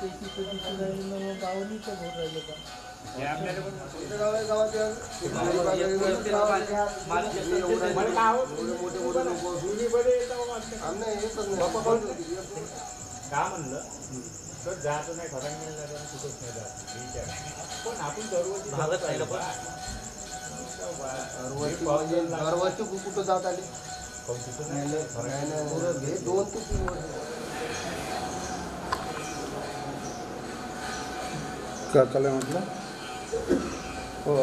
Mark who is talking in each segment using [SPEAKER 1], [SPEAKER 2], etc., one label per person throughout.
[SPEAKER 1] त्याची कधी सुनाई गावनीचं भोर राहिलं का
[SPEAKER 2] का म्हणलं तर जातो नाही खरा नाही जात कुठंच नाही जात पण आपण दरवर्षी भागत राहिलं पण
[SPEAKER 3] दरवर्षी कुठं जात आले दोन ते 3 वर्ष
[SPEAKER 4] काय म्हटलं हो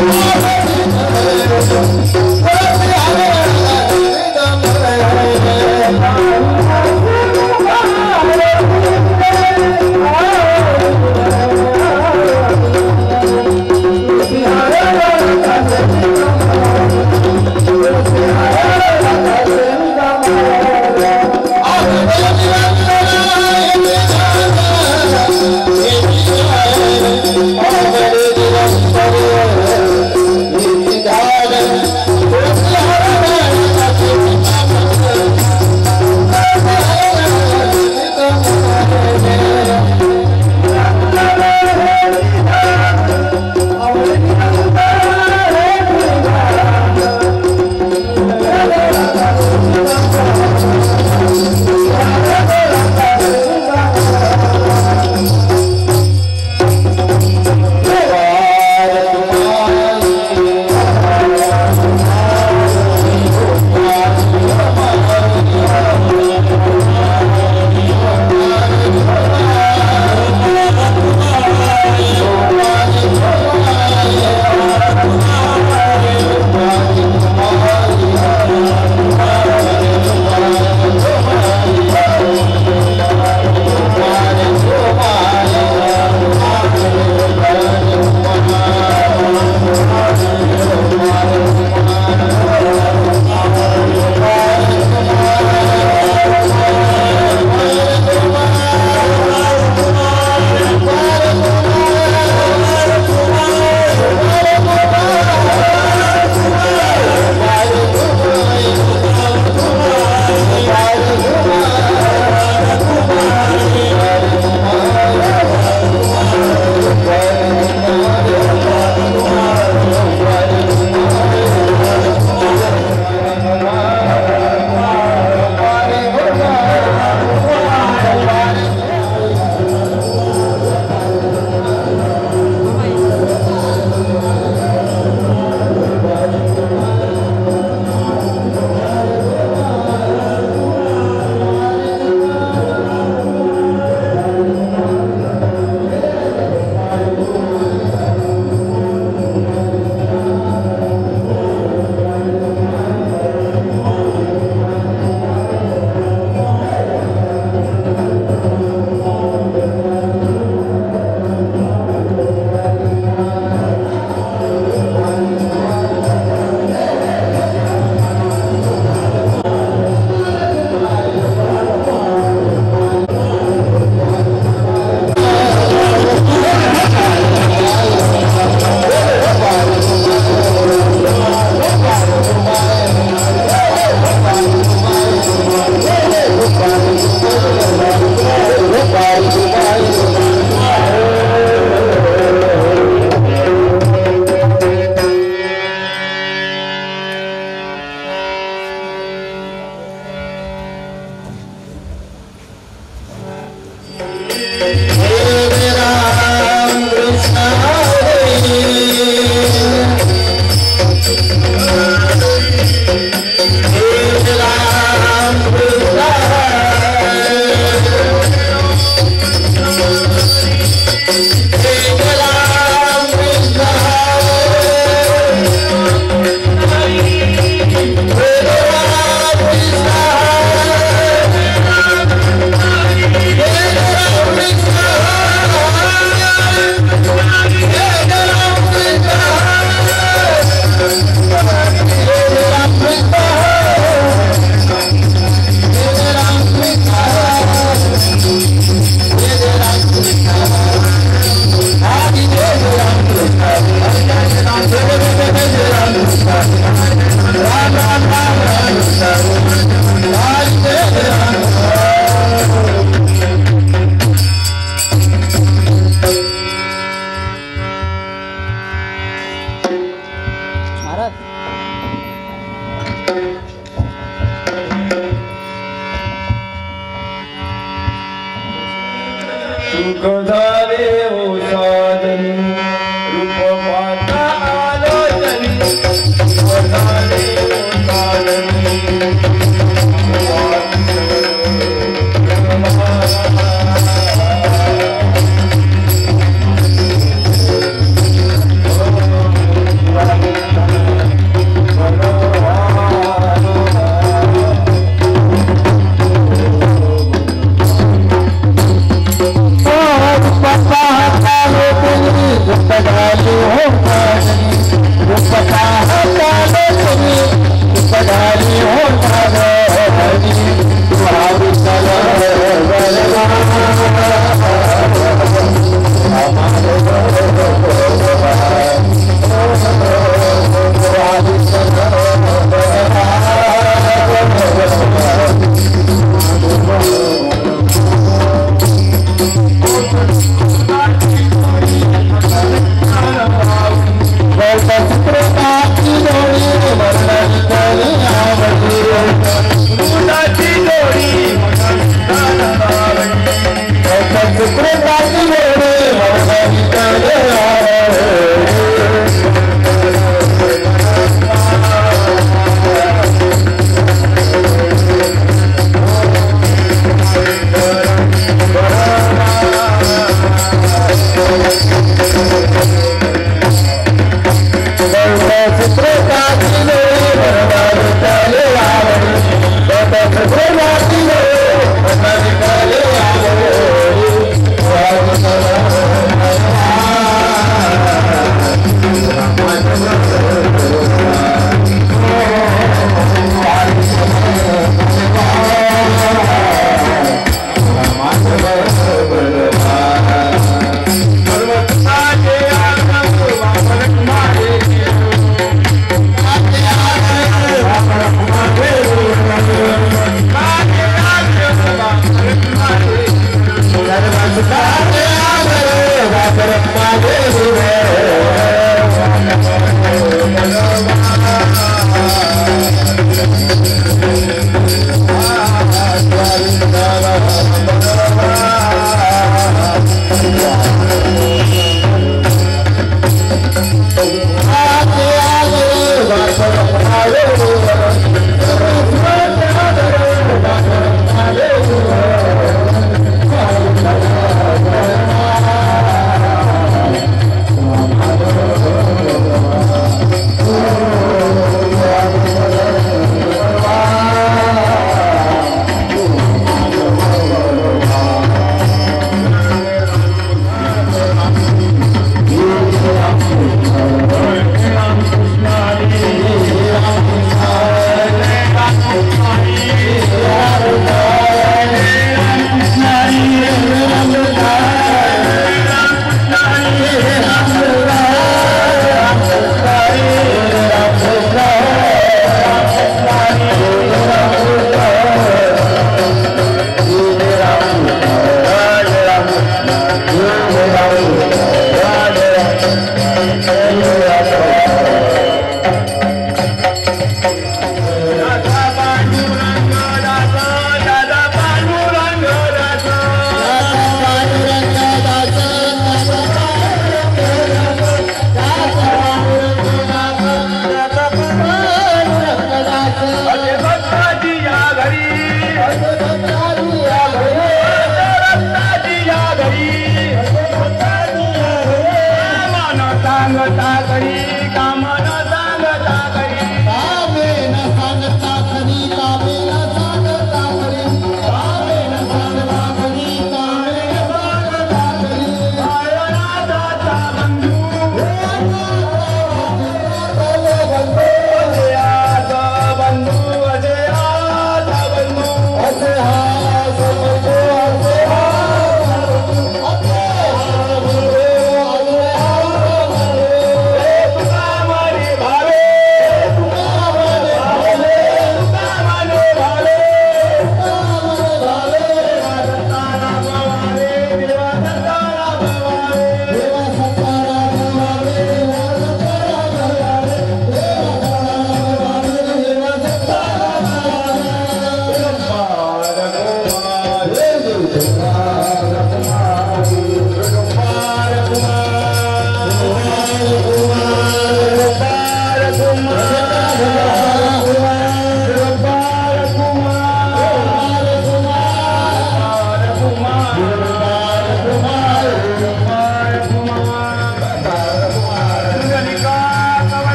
[SPEAKER 5] Bye.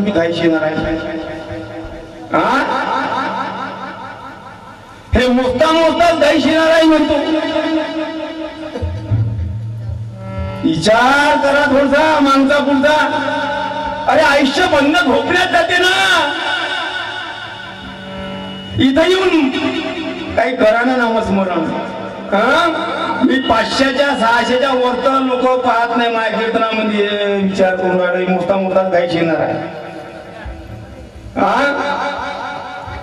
[SPEAKER 5] मी घाईशी येणार आहे. हे मोजता मोजता घाईशी येणार आहे म्हणतो. विचार करा थोडसा मागचा पुढचा. अरे आयुष्य बंद झोपण्यात जाते ना. इथं येऊन काही करा ना नामस्मरण. मी 500च्या 600च्या वर तर लोक पाहत नाही माझ्या कीर्तनामध्ये. विचार करून राहिले मोठा मोठा काही येणार आहे.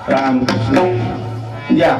[SPEAKER 5] रामकृष्ण या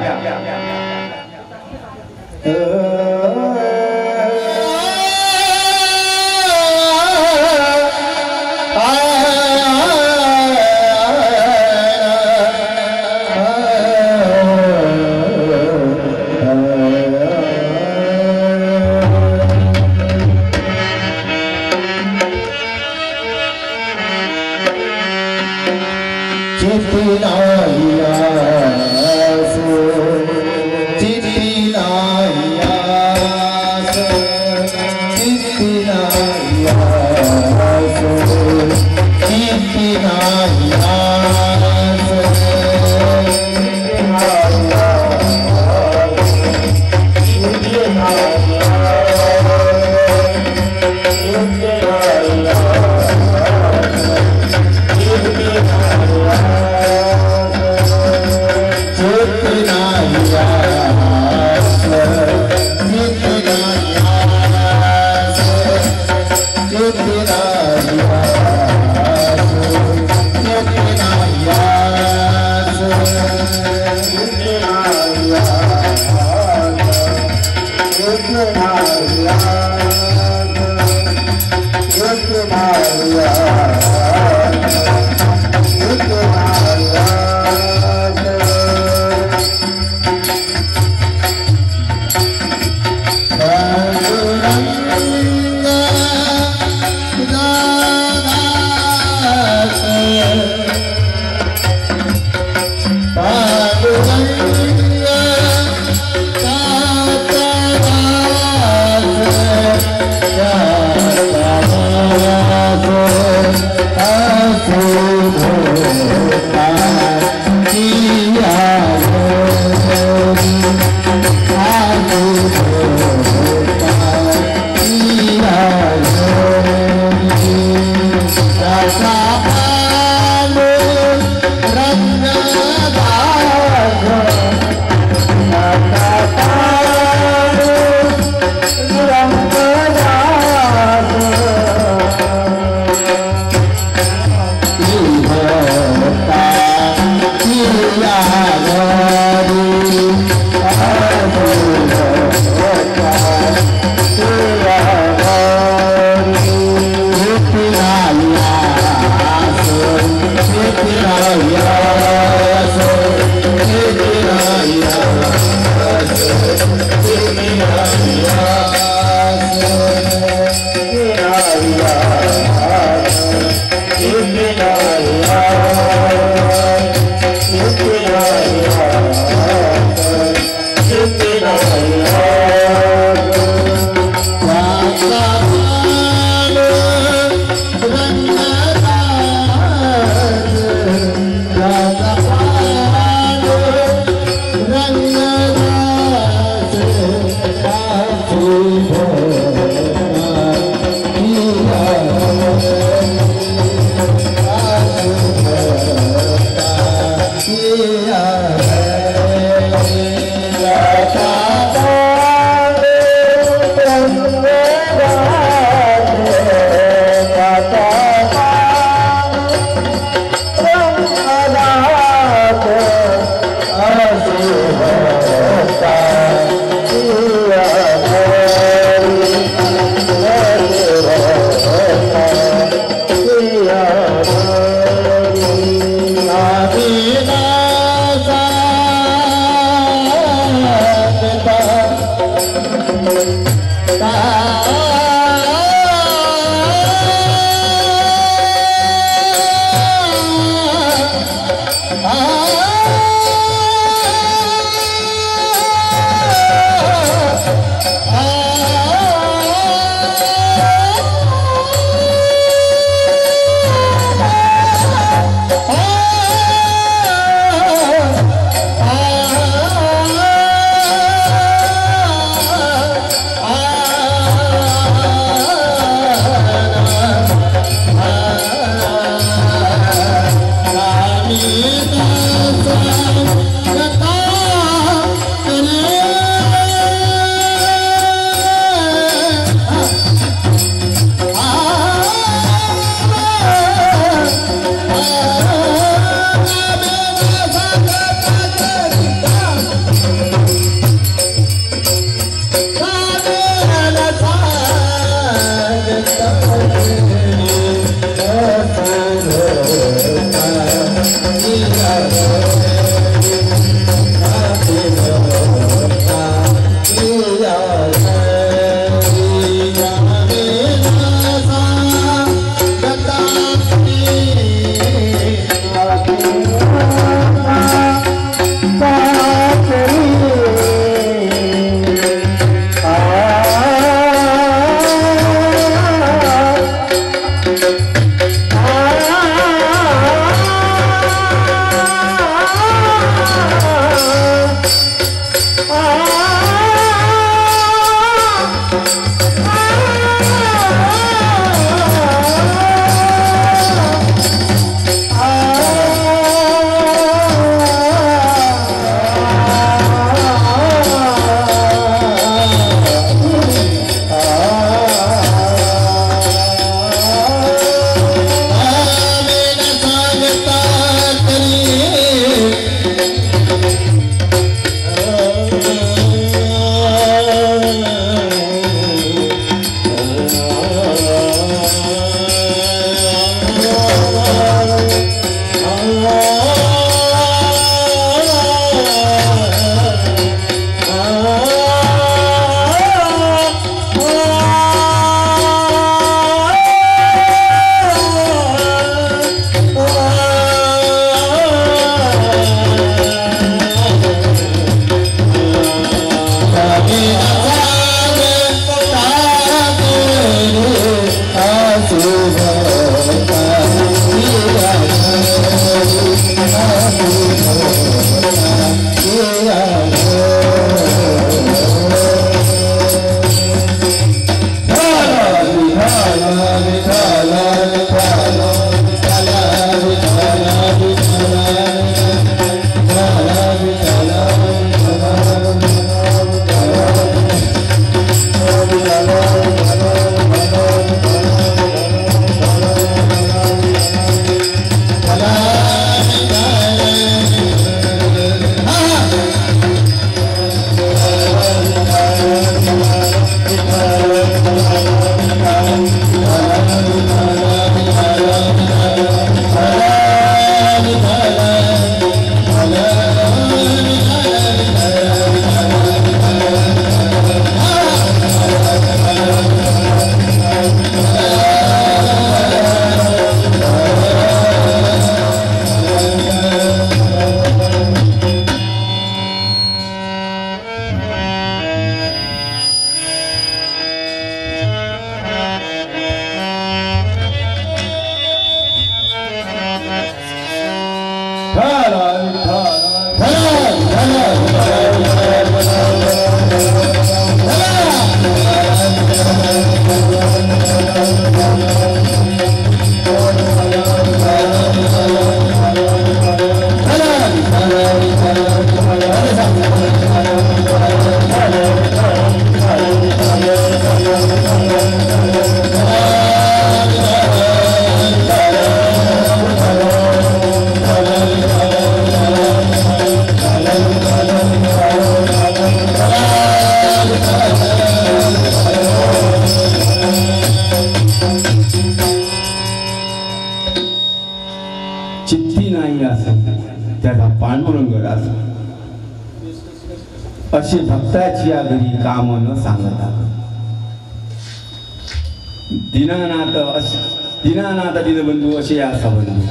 [SPEAKER 5] नाही असं त्याचा पांडुरंग असं अशी भक्ताची आगरी काम न सांगता दीनानाथ दीनबंधू असे असा बंधू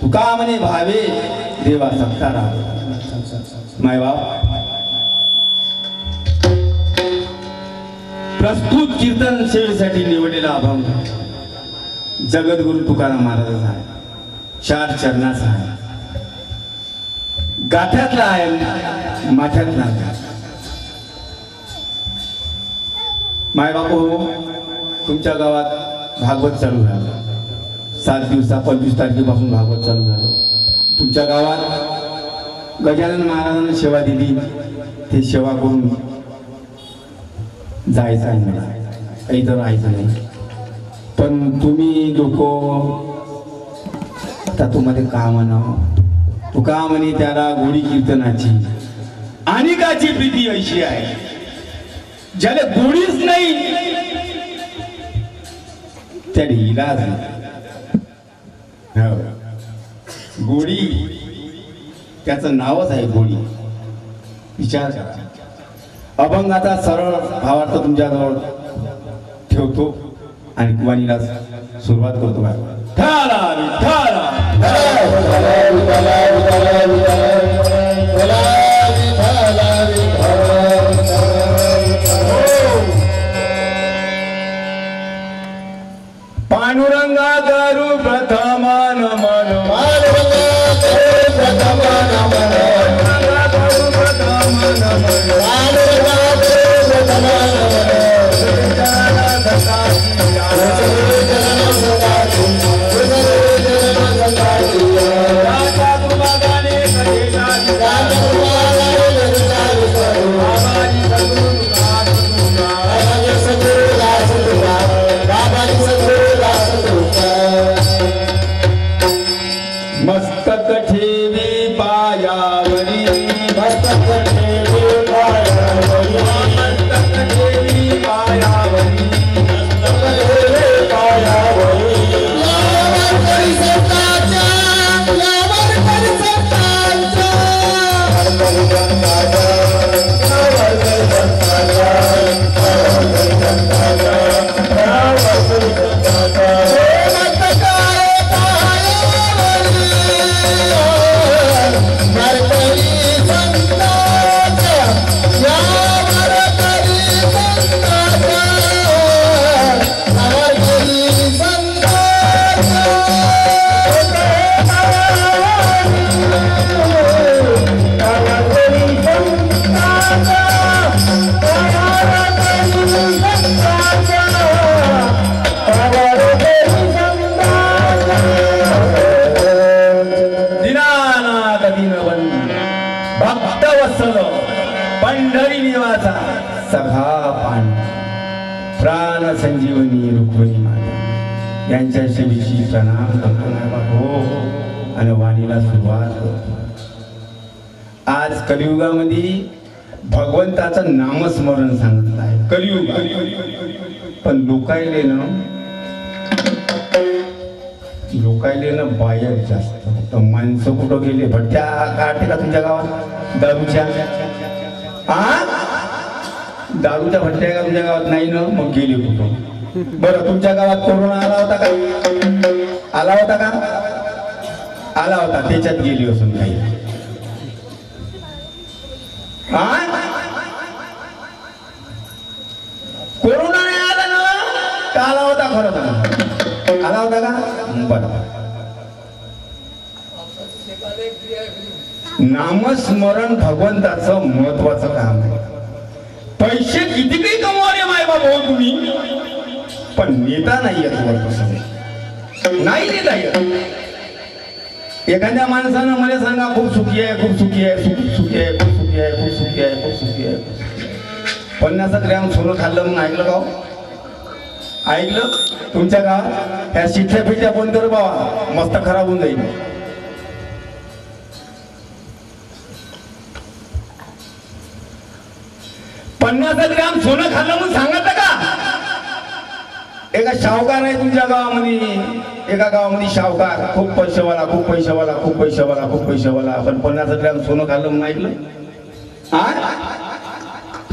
[SPEAKER 5] तुका म्हणे भावे देवा सत्कारा मायबाप प्रस्तुत कीर्तन सेवेसाठी निवडलेला अभंग जगद्गुरु तुकाराम महाराजांचा आहे, 4 चरणाचा आहे, गाथ्यातला आहे, माथ्यातला आहे. मायबापू तुमच्या गावात भागवत चालू झालं 7 दिवसा 25 तारखेपासून भागवत चालू झालं. तुमच्या गावात गजानन महाराजांना सेवा दिली, ते सेवा करून जायचं आहे मला काही तर राहायचं नाही. पण तुम्ही लोक आता तुम्हाला का म्हणावं तुका म्हणे त्याला गोडी कीर्तनाची अनेकाची प्रीती अशी आहे ज्याला गोडीच नाही त्याला इलाज नाही. गोडी त्याचं नावच आहे गोडी. विचार करा. अभंगाचा सरळ भावार्थ तुमच्याजवळ ठेवतो आणि वाणीला सुरुवात करतो. पांडुरंगा करू प्रथम नमन मस्तक ठेवी पायावरी मस्तक ठेवी पायावरी मस्तक ठेवी पायावरी मस्तक ठेवी पायावरी यावर परिसताच्या यावर परिसताच्या यावर परिसताच्या यावर परिसताच्या यावर परिसताच्या पंढरी निवासा सखा पान प्राण संजीवनी रुक्मिणी माता यांच्या सेवेशी प्रणाम करतो हो आणि वाणीला सुरुवात करतो. आज कलियुगामध्ये भगवंताचं नामस्मरण सांगितलं आहे. कलियुग पण लोकायले ना बाहेर जास्त तर माणसं कुठं गेले भट्ट्या काढते का तुमच्या गावात दारूच्या दारूच्या भट्ट्या का तुमच्या गावात नाही ना मग गेले कुठं. बरं तुमच्या गावात कोरोना आला होता का आला होता का आला होता त्याच्यात गेली असून काही कोरोना नाही आला ना का आला होता खरं आला होता का बरं. नामस्मरण भगवंताचं महत्वाचं काम आहे. पैसे किती काही कमवले माय बाबा हो तुम्ही पण नेता नाही येत नाही नेता येत. एखाद्या माणसानं मला सांगा खूप सुखी आहे खूप सुखी आहे सुखी आहे खूप सुखी आहे खूप सुखी आहे खूप सुखी आहे 50 ग्रॅम सोनं खाल्लं मग ऐकलं का ऐकलं तुमच्या गावात ह्या शिठ्या फिट्या बंद कर बाबा मस्त खराब होऊन जाईल. 50 ग्रॅम सोनं खाल्लं म्हणून सांगत का एका शाहूकार आहे तुमच्या गावामध्ये एका गावामध्ये शाहूकार खूप पैशावाला खूप पैशावाला खूप पैशावाला खूप पैशावाला पण 50 ग्रॅम सोनं खाल्लं म्हणून ऐकलं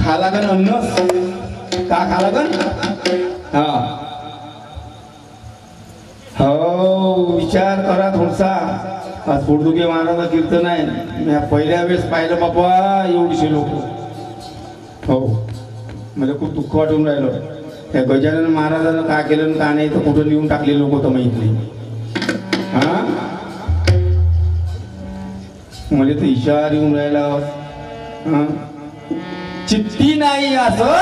[SPEAKER 5] खाला गण अन्न का खाला गण हा हो विचार करा थोडसा आज पोर्तुगे महाराजा कीर्तन आहे मी पहिल्या वेळेस पाहिलं बाबा एवढीशे लोक हो मला खूप दुःख वाटून राहिलं त्या गजानन महाराजानं का केलं का नाही तर कुठं लिहून टाकले लोक तर माहित नाही हा मला तर इशारा येऊन राहिला हा चित्ती नाही असं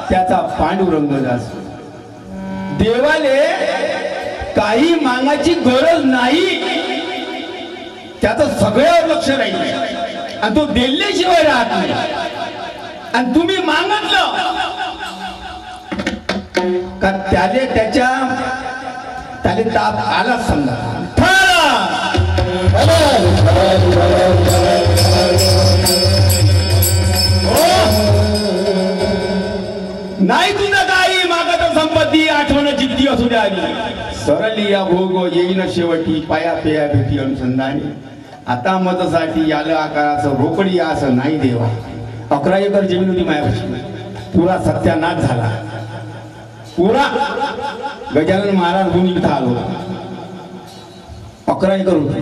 [SPEAKER 5] त्याचा पांडुरंग जास्त देवाले काही मागायची गरज नाही त्याचं सगळ्यावर लक्ष राहील आणि तो दिल्याशिवाय राहत नाही आणि तुम्ही मागितलं का त्याले त्याले ताप आला समजा नाही तुझं काही मागत संपत्ती आठवण जिद्दी असू द्या सरली या भोग येईन शेवटी पाया पेया भेटी अनुसंधानी आता मतासाठी आलं आकाराचं रोकडी असं नाही देवा 11 एकर जमीन होती मायापाशी पुरा सत्यानाश झाला पुरा गजानन महाराज गुण इथं आलो 11 एकर होती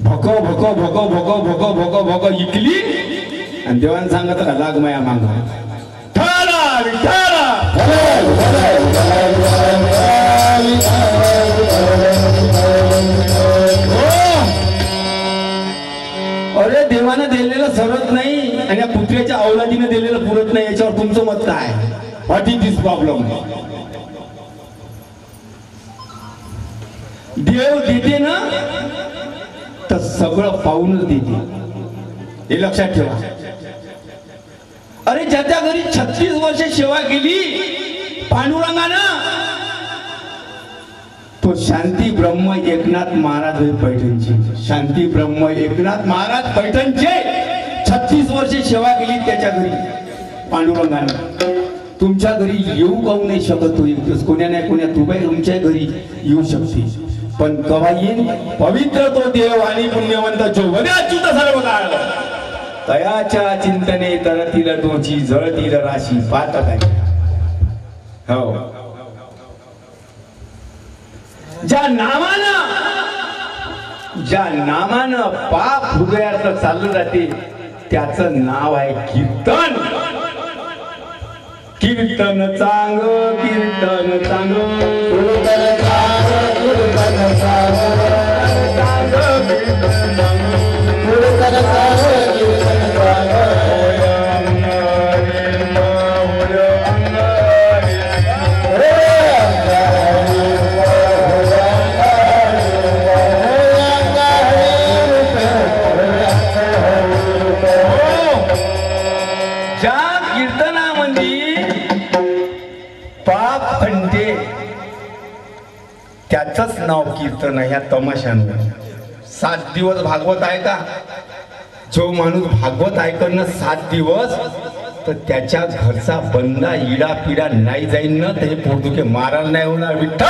[SPEAKER 5] भको भको भको भको भको भको भको इकली आणि देवान सांगत लाग माया मांग अरे देवानं दिलेलं सरत नाही आणि या पुत्र्याच्या अवलादीनं दिलेलं पुरत नाही याच्यावर तुमचं मत काय व्हॉट इज दिस प्रॉब्लेम देव देते ना तर सगळं पाहूनच देते हे लक्षात ठेवा अरे ज्याच्या घरी 36 वर्ष सेवा केली पांडुरंगानं तो शांती ब्रह्म एकनाथ महाराज पैठणचे शांती ब्रह्म एकनाथ महाराज पैठणचे 36 वर्ष सेवा केली त्याच्या घरी पांडुरंगानं तुमच्या घरी येऊ काहू नाही शकत तो एक दिवस कोण्या नाही कोण्या तुबाई तुमच्या घरी येऊ शकते पण कवा येईन पवित्र तो देव आणि पुण्यवंत जो वद्याच्युत सर्व काळ तयाच्या चिंतने तरतील तोची जळतील राशी पाहत काय हो ज्या नामानं पाप हृदयातलं चाललं जाते त्याचं नाव आहे कीर्तन कीर्तन चांग कीर्तन चांग त्याचंच नाव कीर्तन आहे ह्या तमाशांवर 7 दिवस भागवत आहे का जो माणूस भागवत ऐकणं 7 दिवस तर त्याच्या घरचा बंदा इडा पिडा नाही जाईन ना ते पोटदुखे मारायला नाही होणार विठ्ठल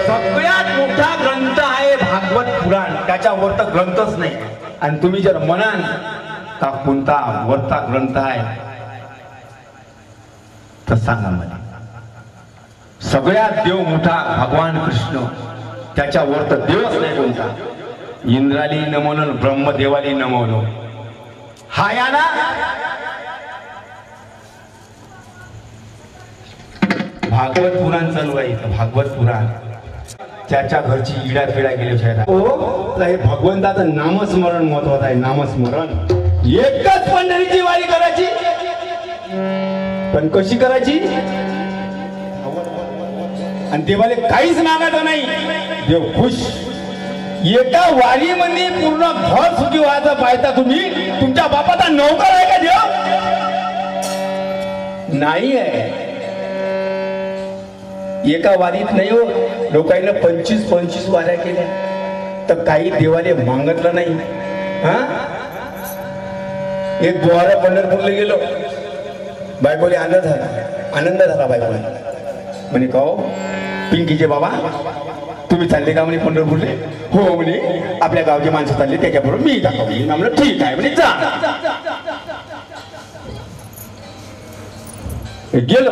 [SPEAKER 5] सगळ्यात मोठा ग्रंथ आहे भागवत पुराण त्याच्यावर तर ग्रंथच नाही आणि तुम्ही जर म्हणाल का कोणता वरचा ग्रंथ आहे तर सांगा मला सगळ्यात देव मोठा भगवान कृष्ण त्याच्यावर तर देवच नाही कोणता इंद्राली नमवलं ब्रह्मदेवाली नमवलं हा या ना भागवत पुराण चालू आहे इथं भागवत पुराण त्याच्या घरची इडा पिडा गेल्याशिवाय हे भगवंताचं नामस्मरण महत्वाचं आहे नामस्मरण एकच पंढरीची वारी करायची पण कशी करायची आणि देवाले काहीच मागायचं नाही देव खुश एका वारीमध्ये पूर्ण घर सुखी व्हायचं पाहता तुम्ही तुमच्या बापाचा नौकर आहे का देव नाही आहे एका वारीत नाही हो लोकांना 25 वाऱ्या केल्या तर काही देवाले मागितलं नाही हा एक द्वारा पंढरपूरला गेलो, बायकोले आनंद झाला बायकोला. म्हणे का पिंकीचे बाबा तुम्ही चालले का म्हणे पंढरपूरले? हो म्हणे आपल्या गावचे माणसं चालले त्याच्याबरोबर मी दाखवली. म्हणलं ठीक आहे म्हणे जा. गेलो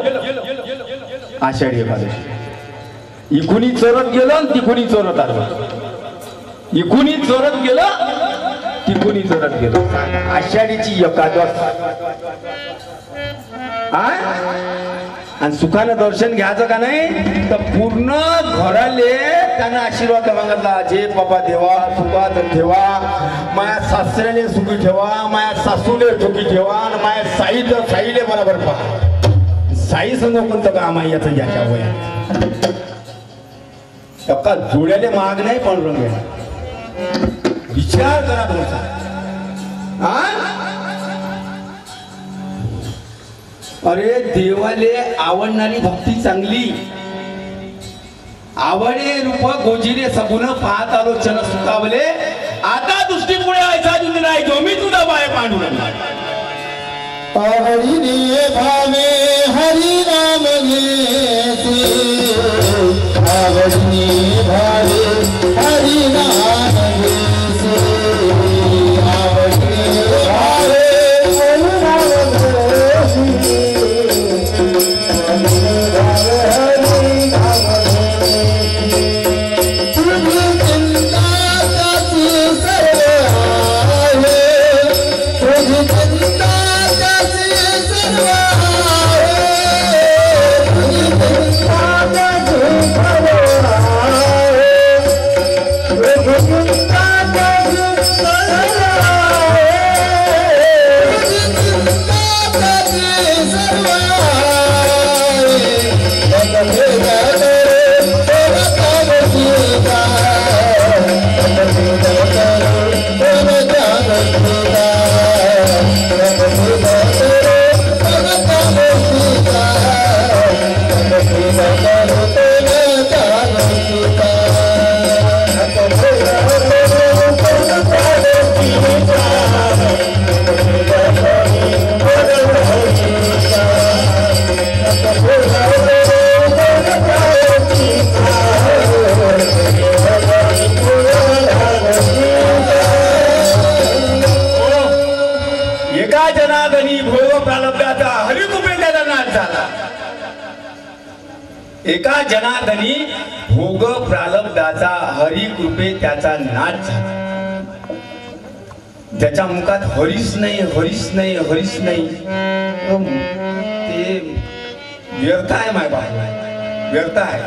[SPEAKER 5] आषाढी एकादशी इकुनी चोरत गेलो आणि तिकुनी चोरत आलो. इकुनी चोरत गेलो तिकुनी चोरत गेलो. आषाढीची एकादश आणि सुखानं दर्शन घ्यायचं का नाही तर पूर्ण घराले त्यांना आशीर्वाद मागितला. जे बाबा देवा सुखात ठेवा, माया सासऱ्याने सुखी ठेवा, माया सासूले सुखी ठेवा आणि माया साईले बरोबर पहा. साई संग कोणतं काम आहे याचं याच्या वयात एका जोड्याने माग नाही पण रंग विचार करा तुमचा. अरे देवाले आवडणारी भक्ती चांगली. आवडे रूप गोजिरे सगुण पाहत आलो चल सुखावले. आता दृष्टी पुढे व्हायचा जुनी नाही जो मी तुझा बाय पांडुरंग.
[SPEAKER 4] हरिने भावे हरि नाम घेते, हरिने भावे हरि नाम घेते, हरिने भावे हरि नाम घेते, हरिने भावे हरि नाम घेते. तुझी चिंता त्याची सर्व आहे, तुझी चिंता
[SPEAKER 5] एका जनार्दनी भोग प्रारब्धाचा हरी कृपे त्याचा नाश झाला. ज्याच्या मुखात हरीच नाही हरीच नाही हरीच नाही ते व्यर्थ आहे. माय बाबा व्यर्थ आहे.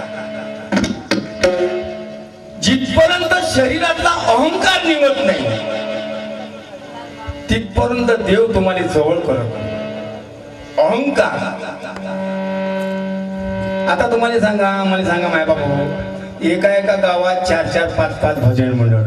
[SPEAKER 5] जिथपर्यंत शरीरातला अहंकार निघत नाही तिथपर्यंत देव तुम्हाला जवळ करत. अहंकार आता तुम्हाला सांगा मला सांगा माय बाबू एका एका गावात 4-4, 5-5 भजन मंडळ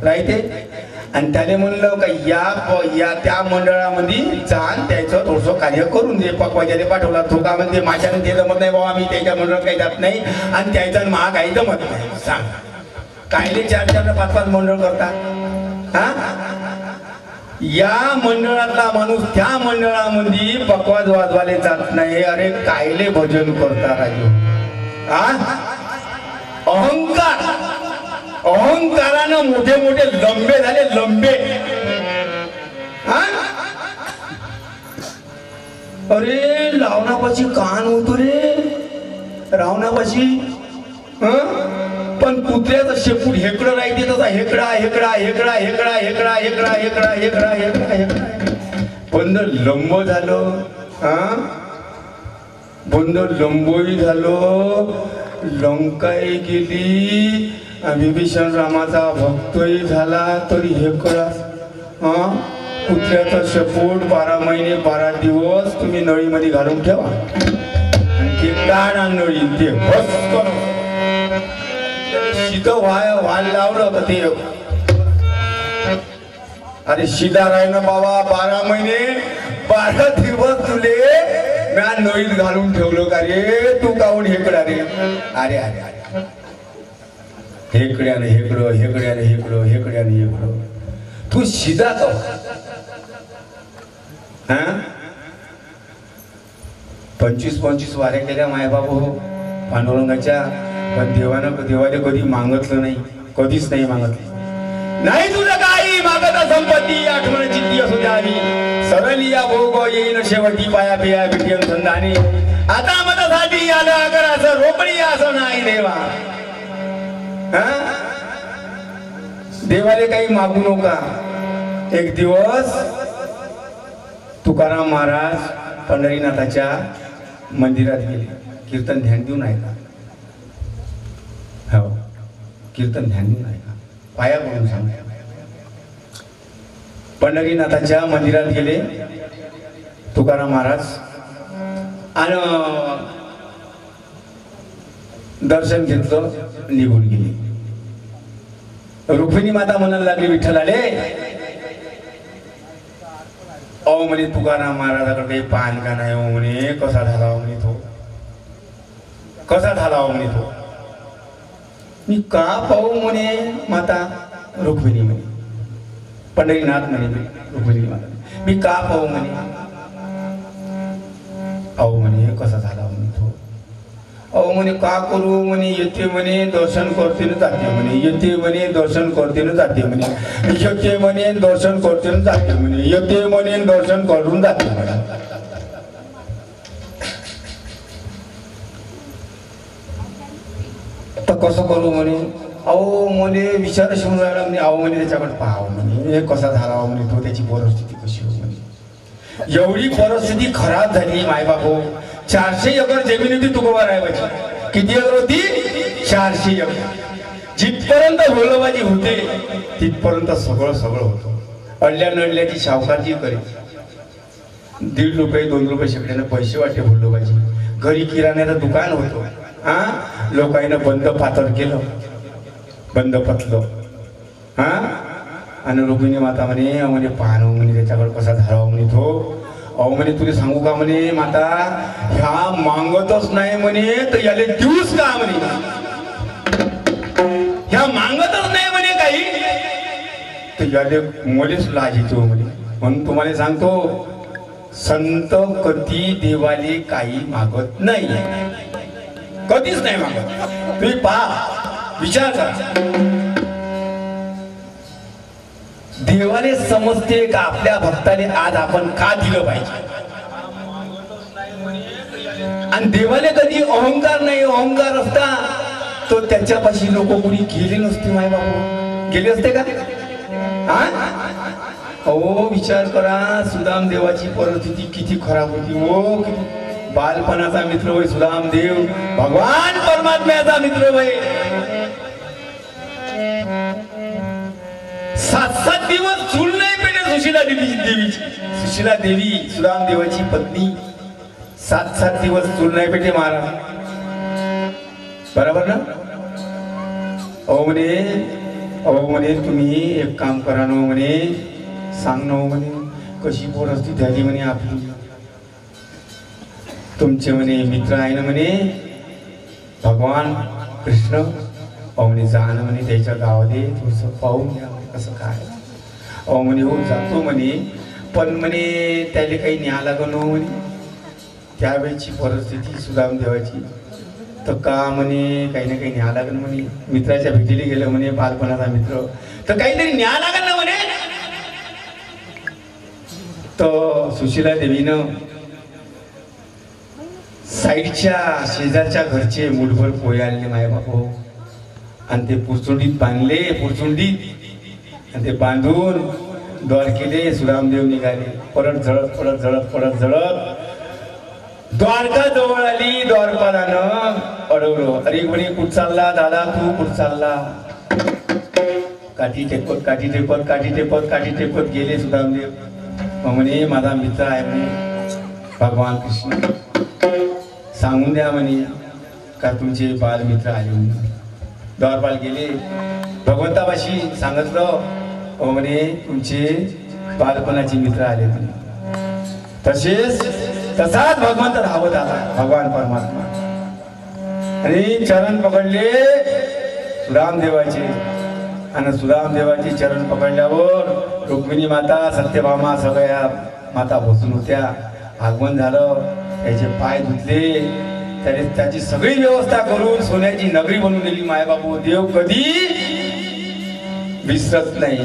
[SPEAKER 5] राहते आणि त्याने म्हणलं का या त्या मंडळामध्ये जाण त्याचं थोडंसं कार्य करून दे. पकवाजाने पाठवला तो का म्हणते माझ्याने ते जमत नाही बाबा मी त्याच्या मंडळात काही जात नाही आणि त्याचा महा काही जमत नाही. सांग कायले 4-4, 5-5 मंडळ करतात. या मंडळातला माणूस त्या मंडळामध्ये पकवाज वाजवाले जात नाही. अरे कायले भजन करता राजू. अहंकार अहंकारानं मोठे मोठे लंबे झाले लंबे. अरे लावणापाशी कान होतो रे रावणापाशी. पण कुत्र्याचं शेपूट हेकडं राहते तसा हेकडा हेकडा हेकडा हेकडा हेकडा हेकडा हेकडा हेकडा हेकडा हेकडा बंद लंब झालं. बंद लंबोई झालं. लंकाई गेली. विभीषण रामाचा भक्तही झाला तरी हेकडा. कुत्र्याचा शेपूट 12 महिने 12 दिवस तुम्ही नळीमध्ये घालून ठेवा. ते काढा नळी ते बस करो. शिकं व्हायला लावलं होतं ते. अरे शिदा राहिलं बाबा 12 महिने 12 दिवस तुले म्या नळीत घालून ठेवलं का रे. तू काऊन हेकडा रे. अरे अरे अरे हेकड्याने हेकडं हेकड्याने हेकडं हेकड्याने हेकडं. तू शिदा का हा 25-25 वाऱ्या केल्या मायबाबू पांडुरंगाच्या, पण देवाने कधी मागितलं नाही, कधीच नाही मागितलं. नाही तुझं काही मागत संपत्ती आठवणाची ती असू द्यावी, सरली या भोग येईन शेवटी पाया पिया भेटी अनुसंधानी. आता मतासाठी आलं अगर असं रोपणी असं नाही देवा. देवाले काही मागू नका. एक दिवस तुकाराम महाराज पंढरीनाथाच्या मंदिरात गेले. कीर्तन ध्यान देऊन ऐका. हो कीर्तन ध्यान देऊन ऐका. पाया पडून सांगा. पंढरीनाथाच्या मंदिरात गेले तुकाराम महाराज आणि दर्शन घेतलं, निघून गेले. रुक्मिणी माता म्हणायला लागली विठ्ठलाले, अहो म्हणे तुकाराम महाराजाकडे काही पान का नाही हो म्हणे, कसा झाला हो म्हणे तो, कसा झाला हो म्हणे तो. मी का पाहू म्हणे माता. रुक्मिणी म्हणे, पंढरीनाथ म्हणे रुक्मिणी माता, मी का पाहू म्हणे. अहो म्हणे कसा झाला म्हणे तो. अहो म्हणे का करू म्हणे, येते म्हणे दर्शन करते न जाते म्हणे, येते म्हणे दर्शन करते न जाते म्हणे, येते म्हणे दर्शन करते न जाते म्हणे, येते म्हणे दर्शन करून जाते म्हणे. तर कसं करू म्हणे. अहो म्हणे विचार शिवून राहिला म्हणे. अहो म्हणे त्याच्याकडे पाहावं म्हणे, कसा झाला म्हणे तो, त्याची परिस्थिती कशी हो म्हणे. एवढी परिस्थिती खराब झाली मायबापू. 400 एकर जमीन होती तुकोबा रायबाची. किती एकर होती? 400 एकर. जिथपर्यंत भोलोबाजी होते तिथपर्यंत सगळं होतं. अडल्या नडल्याची सावकारची करी. 1.5 रुपये 2 रुपये शेकड्यानं पैसे वाटते भोलोबाजी. घरी किराण्याचं दुकान होतं. लोकांना बंद पातर केलं, बंद पतलं. आणि रुक्मिणी माता म्हणे म्हणे पाहणं म्हणे त्याच्याकडे कसा झाला म्हणे तो. अहो म्हणे तुला सांगू का म्हणे माता, ह्या मागतच नाही म्हणे तर याले दिवस का म्हणे, ह्या मागतच नाही म्हणे काही तर याले मलेच लाज येतो म्हणे. म्हणून तुम्हाला सांगतो, संत कधी देवाले काही मागत नाही, कधीच नाही मागत. तुम्ही पहा, विचार करा. देवाने समजते का आपल्या भक्ताने आज आपण का दिलं पाहिजे. आणि देवाने कधी अहंकार नाही. अहंकार असता तो त्याच्यापाशी लोक कोणी गेले नसते माय बाबू, गेले असते का. हो विचार करा, सुदाम देवाची परिस्थिती किती खराब होती हो. बालपणाचा मित्र होय सुदाम देव, भगवान परमात्म्याचा मित्र होय. 7 दिवस चूल नाही पेटे सुशीला देवीची. सुशीला देवी सुदाम देवाची पत्नी 7 दिवस चूल नाही पेटे महाराज. बरोबर ना. अहो म्हणे तुम्ही एक काम करा न म्हणे, सांग न म्हणे कशी परिस्थिती झाली म्हणे आपली. तुमचे म्हणे मित्र आहे ना म्हणे भगवान कृष्ण. अहो म्हणे जाणं म्हणे त्याच्या गावाले थोडंसं पाहून घ्या कसं काय. अहो म्हणे हो जातो म्हणे, पण म्हणे त्याला काही न्याय लागण हो म्हणे. त्यावेळेची परिस्थिती सुदाम देवाची तर का म्हणे काही ना काही न्याय लागण म्हणे. मित्राच्या भेटीला गेलं म्हणे, बालपणाचा मित्र, तर काहीतरी न्याय लागण ना म्हणे. तर सुशीला देवीनं साईडच्या शेजारच्या घरचे मुठभर पोहे आणले माय बापू, आणि ते पुरचुंडीत बांधले. पुरचुंडीत आणि ते बांधून द्वारकेले सुदामदेव निघाले. पडत झळत द्वारका जवळ आली. द्वारपालानं अडवलं. अरे म्हणे कुठ चालला दादा, तू कुठ चालला. काठी टेपत गेले सुदामदेव. म्हणे माझा मित्र आहे म्हणे भगवान कृष्ण, सांगून द्या म्हणे का तुमचे बालमित्र आले म्हणे. द्वारपाल गेले, भगवंतापाशी सांगितलं म्हणे तुमचे बालपणाचे मित्र आले म्हणे. तसाच भगवंत धावत आला, भगवान परमात्मा, आणि चरण पकडले सुदामदेवाचे. आणि सुदामदेवाचे चरण पकडल्यावर रुक्मिणी माता, सत्यभामा सगळ्या माता बसून होत्या. आगमन झालं, त्याचे पाय धुतले, त्याची सगळी व्यवस्था करून सोन्याची नगरी बनवून दिली. मायबापू देव कधी विसरत नाही.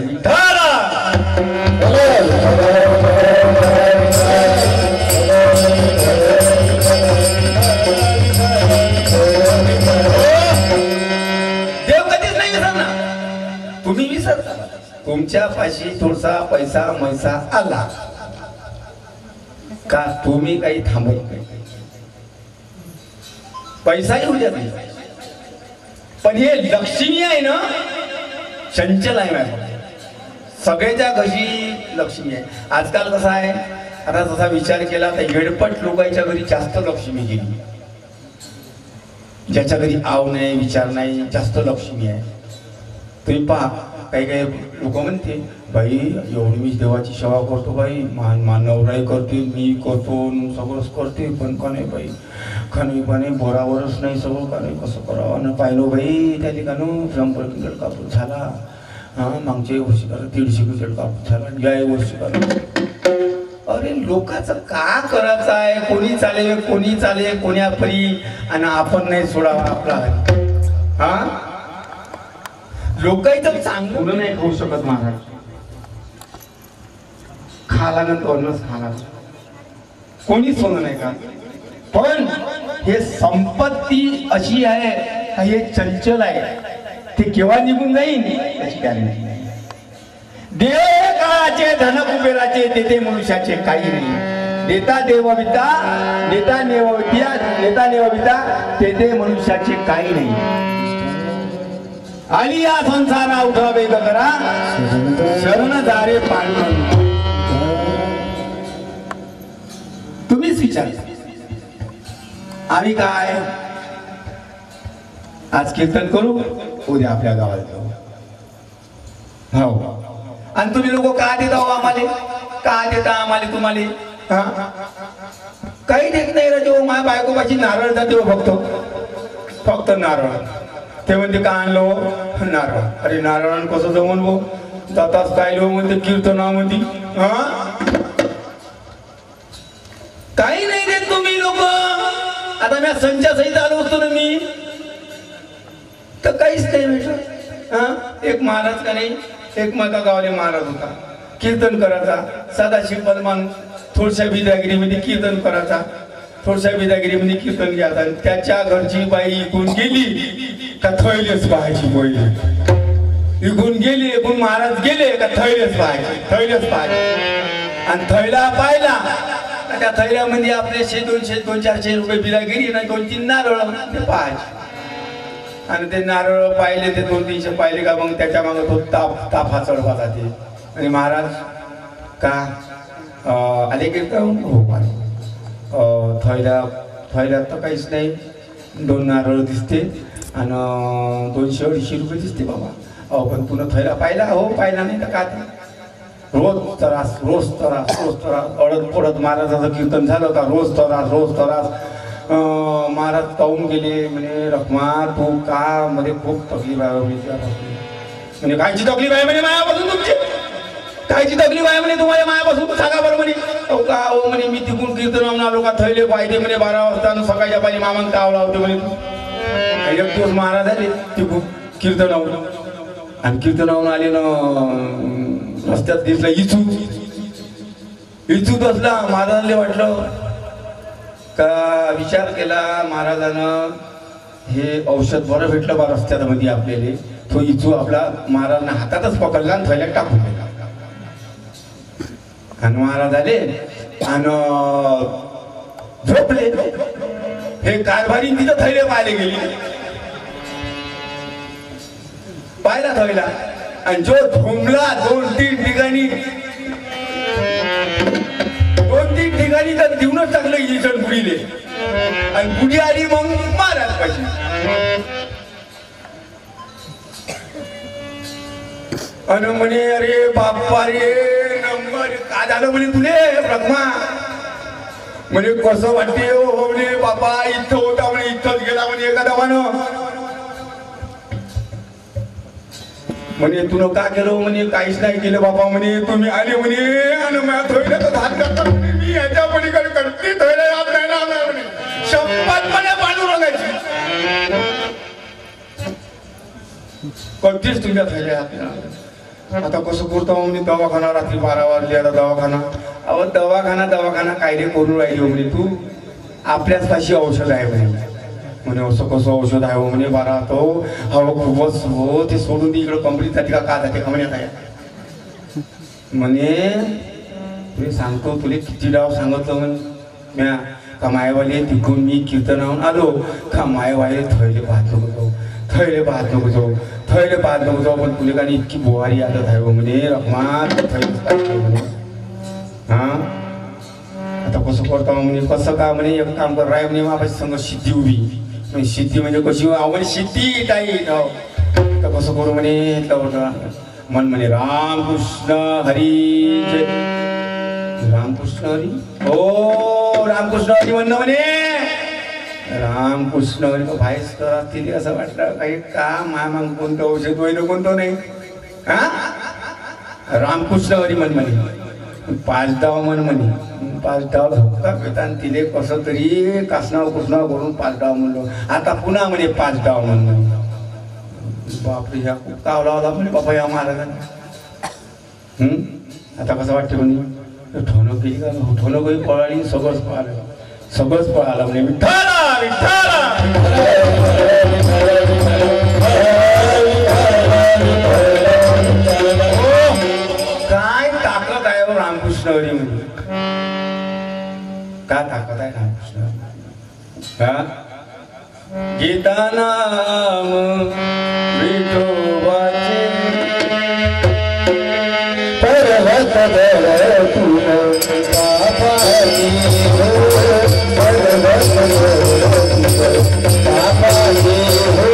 [SPEAKER 5] देव कधीच नाही विसरणार. तुम्ही विसरता. तुमच्या पाशी थोडसा पैसा मैसा आला का तुम्ही काही थांबत नाही. पैसा येऊ द्या नाही, पण हे लक्ष्मी आहे ना, चंचल आहे मॅडम. सगळ्याच्या घरी लक्ष्मी आहे. आजकाल कसं आहे, आता तसा विचार केला तर येडपट लोकांच्या घरी जास्त लक्ष्मी गेली. ज्याच्या घरी आव नाही, विचार नाही, जास्त लक्ष्मी आहे. तुम्ही पहा, काही काही लोक म्हणते, बाई एवढी मी देवाची सेवा करतो, बाई नवराई करते, मी करतो, सगळंच करते, पण का नाही बाई, का नाही पाणी बोरावरच नाही सगळं, का नाही कसं करावं ना पाहिलं बाई. त्या ठिकाणी 100 क्विंटल कापूस झाला. मागच्या वर्षी करा 150 क्विंटल कापूस झाला, या वर्षी करा. अरे लोकांचं का करायचं आहे. कोणी चाले कोण्या परी, आणि आपण नाही सोडावा आपला. हा लोकांचं चांगलं नाही खाऊ शकत महाराज. खाला नंतर खाला कोणी सोनं नाही का. पण हे संपत्ती अशी आहे, हे चंचल आहे, ते केव्हा निघून जाईल त्याची गॅरंटी नाही. देव काळाचे धन कुबेराचे, देते मनुष्याचे काही नाही. देता देवविद्या, देता नेवविद्या, देते मनुष्याचे काही नाही. आली या संसारा उठा वेग करा, शरण दारे पांडुरंग. तुम्हीच विचार. आम्ही काय आज कीर्तन करू, उद्या आपल्या गावात जाऊ. हो, आणि तुम्ही लोक का देता हो आम्हाला, का देता आम्हाला तुम्हाला. काही देत नाही रे. माझ्या बायकोबाची नारळ जाते फक्त नारळ. ते म्हणते का आणलो नारळ. अरे नारळ कसं जमून भाऊ, जाताच काय लो म्हणते कीर्तनामध्ये. काही नाही देत तुम्ही लोक. आता मी संचासहित आलो असतो ना मी, तर काहीच नाही भेटलं. एक महाराज का नाही, एक माझा गावाले महाराज होता, कीर्तन करायचा, साधा शिंपल माणूस, थोडशा बिदागिरीमध्ये कीर्तन करायचा, थोडशा बिदागिरीमध्ये कीर्तन घ्यायचा. त्याच्या घरची बाई इकून गेली का थैलेच पाहायची. पहिली इकून गेली, इकून महाराज गेले का थैलेच पाहायचे. आणि थैला पाहिला, त्या थैल्यामध्ये आपले 200-400 रुपये बिदागिरी ना 2-3 नारळ पाहायचे. आणि ते नारळ पाहिले, ते 200-300 पाहिले का मग त्याच्या मागे तो ताफा चढवा जाते. आणि महाराज का आले कीर्तन हो पाहिजे. थैल्यात तर काहीच नाही, 2 नारळ दिसते आणि 200-250 रुपये दिसते बाबा. अहो पण पुन्हा थैला पाहिला, हो पाहिला नाही तर का. रोज त्रास अडत पडत महाराजाचं कीर्तन झालं का रोज त्रास. महाराज पाहून गेले, म्हणे रखमा तू का मध्ये खूप तकलीफ आहे म्हणजे. कायची तकलीफ आहे म्हणे मायापासून तुमची, कायची तकलीफ आहे म्हणे तुम्हाला मायापासून, सांगा बरं म्हणे. का हो म्हणे, मी तिकून कीर्तन आलो का थैले पाहिजे म्हणे 12 वाजता, सकाळच्या पाहिजे मामान तावला होते म्हणे. एक दिवस महाराज आले तिकून कीर्तनावून, आणि कीर्तनावून आले ना, रस्त्यात दिसला इचू बसला. महाराजांना वाटलं का, विचार केला महाराजानं, हे औषध बरं भेटलं बा रस्त्यात मध्ये आपल्याला. तो इचू आपला महाराजांना हातातच पकडला आणि थैल्यात टाकून दिला. आणि महाराज आले आणि झोपले. हे कारभारी तिथं थैले पाहिले गेली, पाहिला थैला, आणि जो झोंबला 2-3 ठिकाणी तर देऊनच टाकलं इजन गुडीले. आणि गुडी आली मग महाराज पाशी. आणि म्हणे अरे बाप्पा रे नंबर का झालं म्हणे तुले रखमा. म्हणे कसं वाटते हो म्हणे बापा, इथं होता म्हणे, इथंच गेला म्हणे एका दवानं. म्हणे तुला का केलं म्हणे काहीच नाही केलं बाबा म्हणे तुम्ही आले म्हणे आणि मला थोडं तर धान करता म्हणे मी याच्या पलीकडे करते थोडं याद नाही ना म्हणे शपथ म्हणे पांडुरंगाची कधीच तुमच्या थैल्या आता कसं करतो म्हणे दवाखाना रात्री 12 वाजले आता दवाखाना अहो दवाखाना काय रे करून राहिली म्हणे तू आपल्याच पाशी औषध आहे म्हणे असं कसं औषध आहे म्हणे बारा तो हवं खूपच हो ते सोडून दे इकडं कंपनीत जाते का जाते का म्हणे काय म्हणे तुला सांगतो तुला किती डाव सांगितलं म्हणे म्या का मायवाले तिकून मी कीर्तनाहून आलो का मायवाले थैले पाहत नको जाऊ थैले पाहत नको जाऊ पण तुला का इतकी बुहारी आदत आहे म्हणे रकमात थैले म्हणे हा आता कसं करतो म्हणे कसं का म्हणे एक काम कर राय म्हणे माझ्या संग सिद्धी उभी म्हणजे सिद्धी म्हणजे कशी म्हणे सिद्धी ताई तर कसं करू म्हणे मन म्हणे रामकृष्ण हरी जय रामकृष्ण हरी हो रामकृष्ण हरी म्हणणं म्हणे रामकृष्ण हरी भाईस तर असतील असं वाटलं काही का माग कोणतं औषध होईल कोणतं नाही हा रामकृष्ण हरी म्हणे 5 डाव म्हणे 5 डाव झोपता पेता तिले कसं तरी कासनाव कुसनाव करून 5 डाव म्हणलो आता पुन्हा म्हणे 5 डाव म्हणे बापरे ह्या खूप कावला म्हणे बाबा या महाराजांनी आता कसं वाटतं म्हणे ठोणं केली का ठोणं काही पळाली सगळंच पळालं म्हणे विठ्ठला विठ्ठला काय ताकद आहे रामकृष्ण हरी म्हणजे काय ताकद आहे रामकृष्ण हा गीता नाम विठोबाचे पर्वत दळतून पापाची हो पर्वत दळतून पापाची हो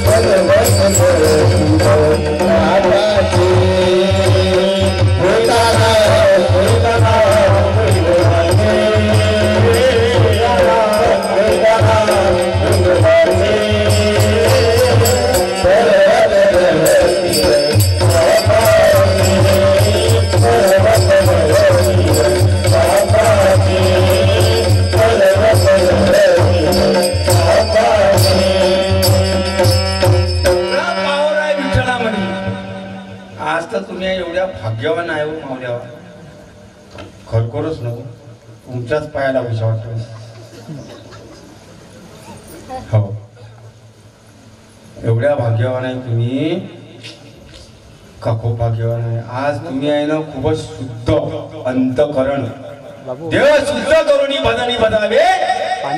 [SPEAKER 5] पर्वत दळतून पापाची भाग्यवान आहे मावल्यावर खरखरच नको तुमच्याच पायाला विषय वाटतो हो एवढ्या भाग्यवान आहे तुम्ही का खूप भाग्यवान आहे आज तुम्ही आहे ना खूपच शुद्ध अंतकरण देव शुद्ध करुणी भजनी बजावे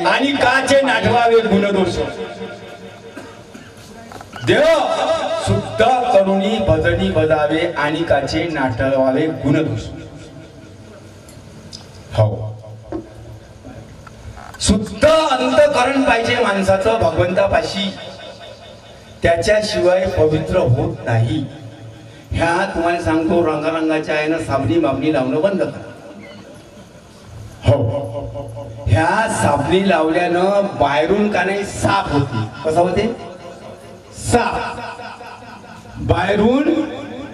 [SPEAKER 5] आणि काचे नाठवावे गुणदोष देव शुद्ध करुणी भजनी बजावे आणि काचे नाटवावे गुणदोष हो शुद्ध अंतकरण पाहिजे माणसाचं भगवंतापाशी त्याच्याशिवाय पवित्र होत नाही ह्या तुम्हाला सांगतो रंगारंगाच्या आहे ना साबणी बाबणी लावणं बंद करा हो ह्या साबणी लावल्यानं बाहेरून का नाही साफ होते कसं होते साफ बाहेरून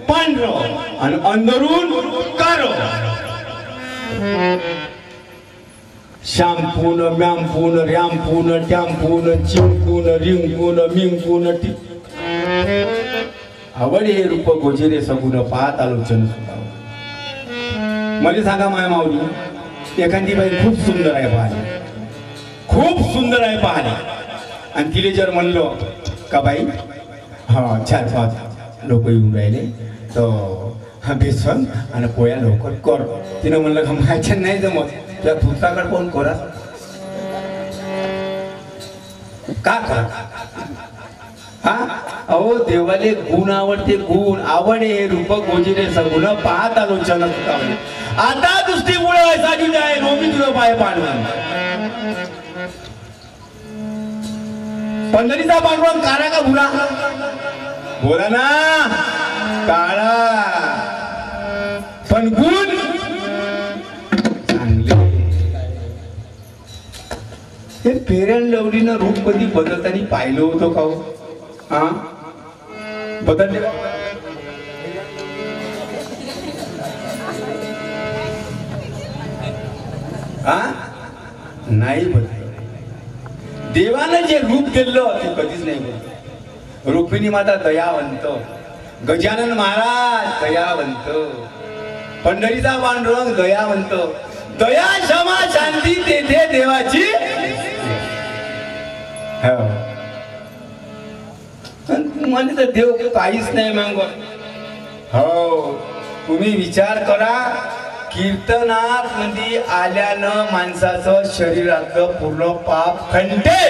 [SPEAKER 5] पांढरं आणि अंदरून काळं शॅम्पून मॅम्पून रॅम्पून टॅम्पून चिंपून रिंकून मिंकून आवडे रूप गोजिरे सगुण पाहत आलोचन मला सांगा माया माऊली एखादी बाई खूप सुंदर आहे पाहणे खूप सुंदर आहे पाहणे आणि तिने जर म्हणलं का बाई हा 4-5 लोक येऊन राहिले तर बेसन आणि पोया लवकर कर तिनं म्हणलं का माझ्या नाही जमत त्या दुसराकडे कोण करा का करा हा अहो देवाले गुण आवडते गुण आवडे हे रूप गोजिरे सगुण पाहत आलोचन आता दृष्टीमुळे साठी जाय रोमी तुझं पाय पाडून पंढरीचा पांडुरंग काळा का भुरा बोला ना काळा पण गुण चांगले हे फेऱ्यान लवलीनं रूप कधी बदलताना पाहिलं होतं का हा बदलले हा नाही बदलत. देवानं जे रूप दिलं ते कधीच नाही बदलत. रुक्मिणी माता दयावंत, गजानन महाराज दयावंत, पंढरीचा पांडुरंग दयावंत. दया क्षमा शांती तेथे देवाची. म्हणजे तर देव काहीच नाही मागत. हो तुम्ही विचार करा, कीर्तनात मध्ये आल्यानं माणसाचं शरीरातलं पूर्ण पाप खंडे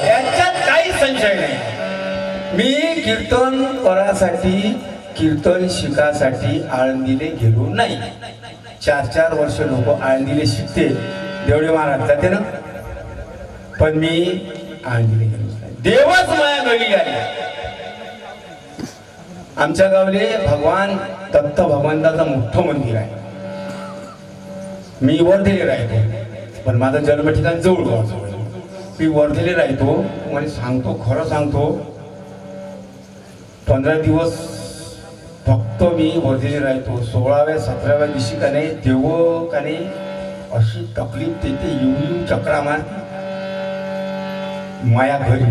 [SPEAKER 5] याच्यात काही संशय नाही. मी कीर्तन करासाठी, कीर्तन शिकासाठी आळंदीले गेलो नाही. 4-4 वर्ष लोक आळंदीले शिकते, देवळे महाराज जाते ना, पण मी आळंदीले गेलो नाही. देवच माझ्या घरी आले. आमच्या गावले भगवान दत्त भगवंताचं मोठं मंदिर आहे. मी वर्धेले राहतो, पण माझं जन्म ठिकाण जवळ. मी वर्धेले राहतो. मला सांगतो, खरं सांगतो, 15 दिवस फक्त मी वर्धेले राहतो. 16व्या-17व्या दिवशी का नाही देव का नाही अशी तकलीफ देते, येऊन चक्रा मार माया घरी.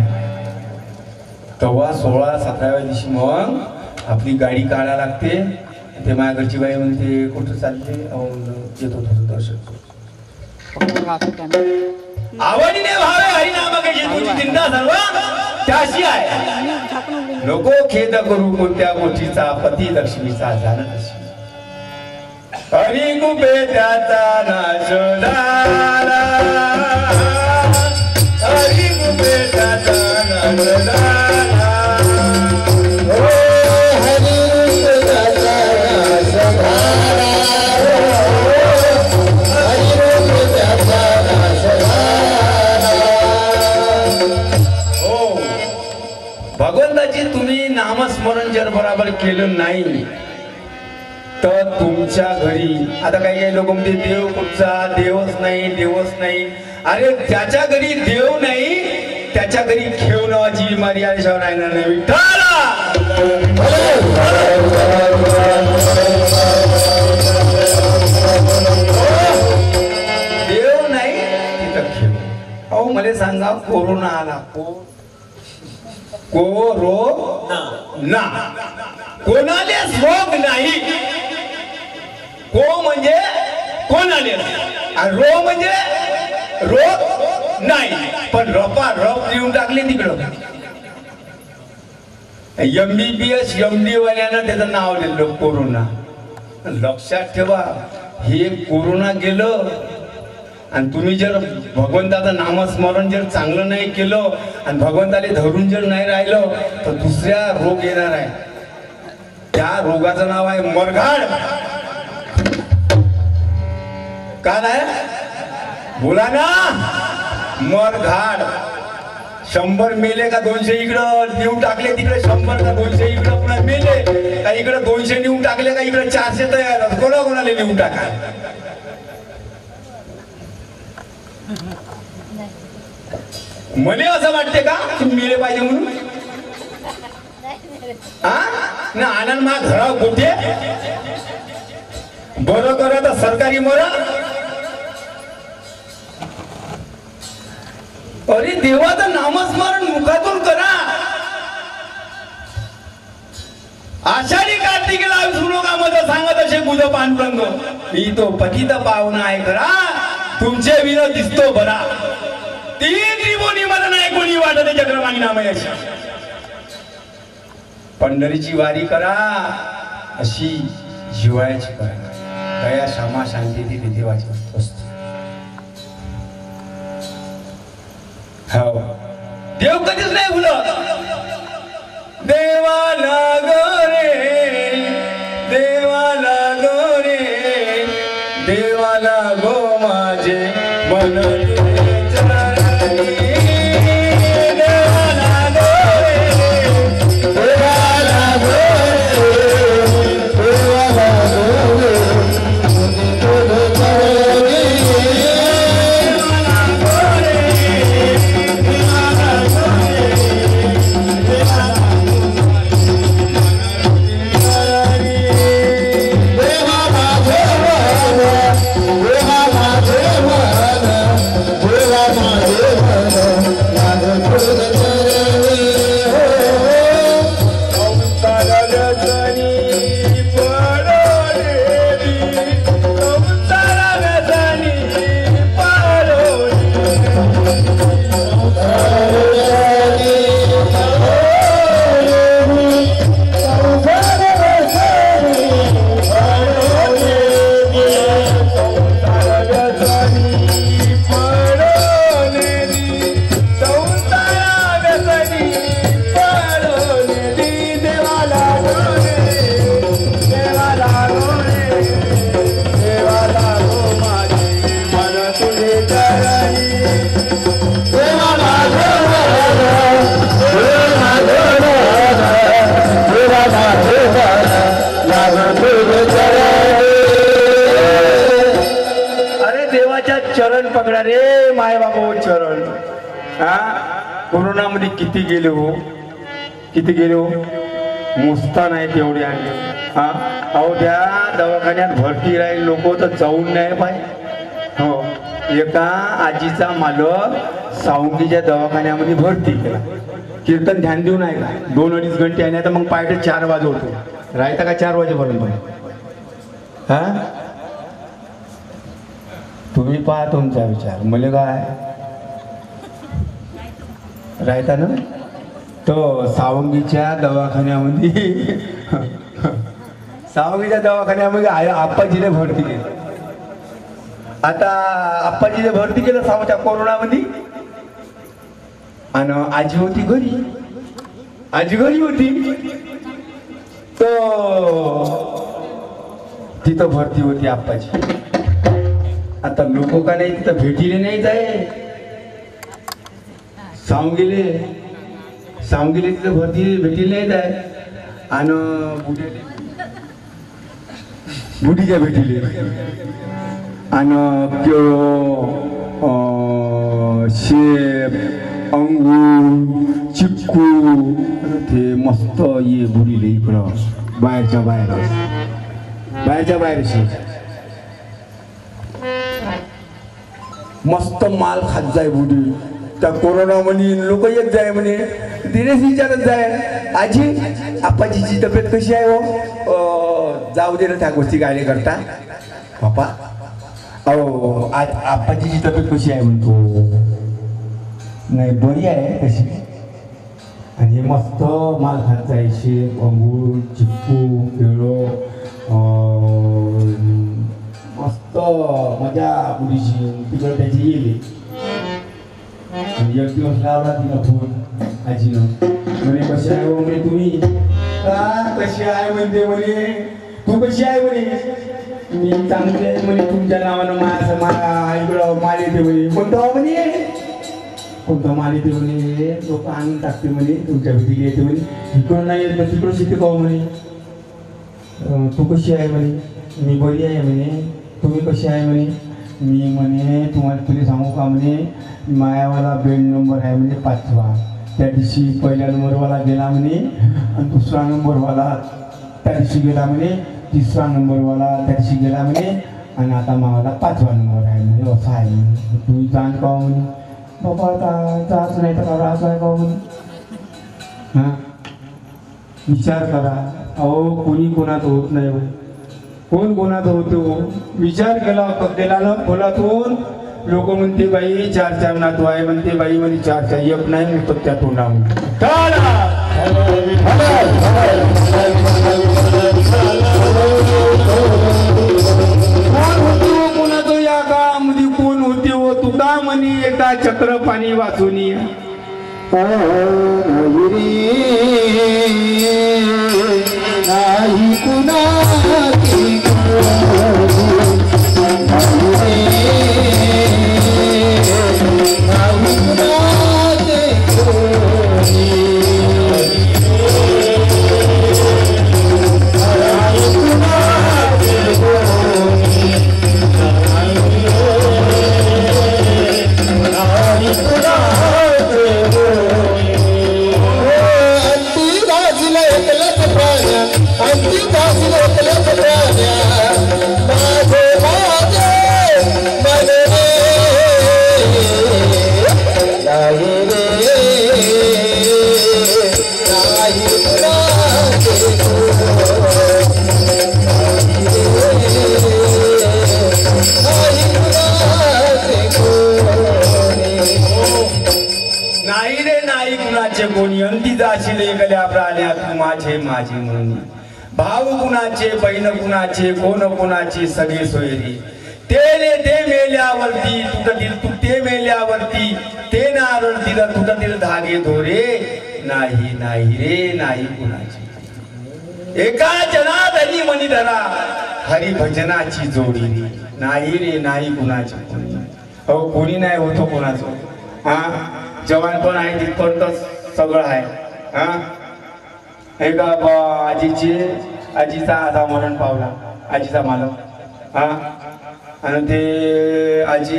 [SPEAKER 5] तेव्हा 16-17व्या दिवशी मग आपली गाडी काढा लागते. ते माझ्या घरची बाई म्हणते कुठं चालले, येतो थोडं दर्शन. आवडीने भावे हरिनामाची तुझी चिंता सर्व त्याशी आहे. नको खेद करू कोणत्या गोष्टीचा, पती लक्ष्मीचा जाणत अशी. हरी कुपे त्याचा नाश झाला, हरी कुपे त्याचा नाश झाला. भगवंताची तुम्ही नामस्मरण जर बरोबर केलं नाही तर तुमच्या घरी, आता काही लोक म्हणते देव कुठचा, देवच नाही, देवच नाही. अरे त्याच्या घरी देव नाही, त्याच्या घरी खेळ नावाची बिमारी आल्याशिवाय राहणार नाही. देव नाही तिथं खेळ. अहो मला सांगा, कोरोना आला, कोरोना, कोणालेच रोग नाही. को म्हणजे कोणाले, रो म्हणजे रोग नाही. पण रपा रप लिहून टाकले तिकडं. MBBS MD वाल्यानं त्याचं नाव लिहिलं कोरोना. लक्षात ठेवा, हे कोरोना गेलं आणि तुम्ही जर भगवंताचं नामस्मरण जर चांगलं नाही केलं आणि भगवंताले धरून जर नाही राहिलं तर दुसऱ्या रोग येणार आहे. त्या रोगाचं नाव आहे मरघाड. काय आहे बोला ना, मरघाड. 100 मेले का 200 इकडं नेऊन टाकले, तिकडे 100 का 200 इकडं पुन्हा मेले का इकडे 200 नेऊन टाकले का इकडे 400 तयार. कोणाला नेऊन टाका. मला असं वाटते का तुम्ही मेले पाहिजे म्हणून? ना आनंद मा घरा कुठे बरं करा तर सरकारी मरा. अरे देवाचं नामस्मरण मुखातून करा. आषाढी कार्तिकेला श्लोकामध्ये सांगत असे बुध पांडुरंग, मी तो पतित पावना आहे खरा, तुमचे विन दिसतो बरा. 3 त्रिभुवनी मध्ये नाही कोणी वाटत चक्रवाणी नामयाशी. पंढरीची वारी करा अशी जिवाळ्याची करा. दया क्षमा शांती ती देवाची वस्तू. हो देव कधीच नाही भुलत. देवाला गोरे, देवाला गोरे, देवाला गो माझे मन. मायच्या चरण पकडा रे माय बाबा चरण. हा कोरोनामध्ये किती गेले हो, किती गेले हो, मोजता नाही तेवढे आणले. हा अहो त्या दवाखान्यात भरती राहील लोक तर जाऊन नाही पाय. हो एका आजीचा मालक सावंगीच्या दवाखान्यामध्ये भरती केला. कीर्तन ध्यान देऊ नाही का 2-2.5 घंटे आणि आता मग पायटे 4 वाजवतो राहता का 4 वाजेपर्यंत. हा तुम्ही पहा तुमचा विचार मला काय राहता ना. तो सावंगीच्या दवाखान्यामध्ये सावंगीच्या दवाखान्यामध्ये आप्पाजीने भरती केली. आता आप्पाजीने भरती केलं सावच्या कोरोनामध्ये आणि आजी होती घरी. आजी घरी होती तो तिथं भरती होती आप्पाजी. आता लोक का नाही तिथं भेटीले नाही जाय. सावंगीले तिथं भरती भेटीले नाही जाय आणि बुढीच्या भेटीले आणि शेप अंगूर चिक्कू ते मस्त ये बुडीले इकडं बाहेरच्या बाहेर मस्त माल खात जाय बुडी. त्या कोरोनामध्ये लोक येत जाय म्हणे दिनेश विचारत जाय आजी आप्पाजीची तब्येत कशी आहे हो. जाऊ दे ना त्या गोष्टी गाडी करता बापा. अहो आज आप्पाजीची तब्येत कशी आहे म्हणतो. नाही बरी आहे कशी. आणि मस्त माल खात जायचे अंगूर चिक्कू केळं मस्त मजा बुडीची. तिकडं त्याची गेली. एक दिवस लावला तिला फोन आजीनं म्हणे कशी आहे म्हणे तुम्ही का कशी आहे म्हणते म्हणे तू कशी आहे म्हणे मी चांगली आहे म्हणे तुमच्या नावानं इकडं माल येते म्हणे. कोणतं म्हणे कोणतं माल येते म्हणे लोक आणून टाकते म्हणे तुमच्या भेटीला येते म्हणे. इकडं नाही येत पण तिकडं शिकते का म्हणे. तू कशी आहे म्हणे मी बरी आहे म्हणे. तुम्ही कशी आहे म्हणे. मी म्हणे तुला सांगू का म्हणे मायावाला बेड नंबर आहे म्हणजे 5वा. त्या दिवशी पहिल्या नंबरवाला गेला म्हणे आणि दुसरा नंबरवाला त्या दिवशी गेला म्हणे. तिसरा नंबरवाला त्या दिवशी गेला म्हणे आणि आता मावाला 5वा नंबर आहे म्हणजे असं आहे म्हणे. तुम्ही जाण का म्हणे बाबा आता जाच नाही तर करा असं आहे का म्हणे. हां विचार करा. अहो कोणी कोणाचं होत नाही म्हणे. कोण कोणाचं होतो विचार केला ना खोलातून. लोक म्हणते बाई 4 नातू आहे म्हणते बाई म्हणे 4 एक नाही म्हणतो त्या तोंडामध्ये. कोण होते कोणाचं या काळामध्ये कोण होते हो तुका म्हणे एका चक्र पाणी वाचून
[SPEAKER 4] नाही कुणाची
[SPEAKER 5] कोणी अंती जाशील गल्या प्राण्यात माझे माझे म्हणून. भाव कुणाचे बहीण कुणाचे कोण कोणाचे सगळे सोयरी. तेले ते मेल्यावरती तुटतील तू ते मेल्यावरती ते नारळतील तुटतील धागे धोरे. नाही नाही रे नाही कुणाची. एका जनार्दनी मनी धरा हरिभजनाची जोडी. नाही रे नाही कुणाची. अहो कोणी नाही होतो कोणाचं. हा जवान पण आहे तिथपर्यंत सगळं आहे. हा एका आजीचा आता मरण पावला आजीचा मालक. हा आणि ते आजी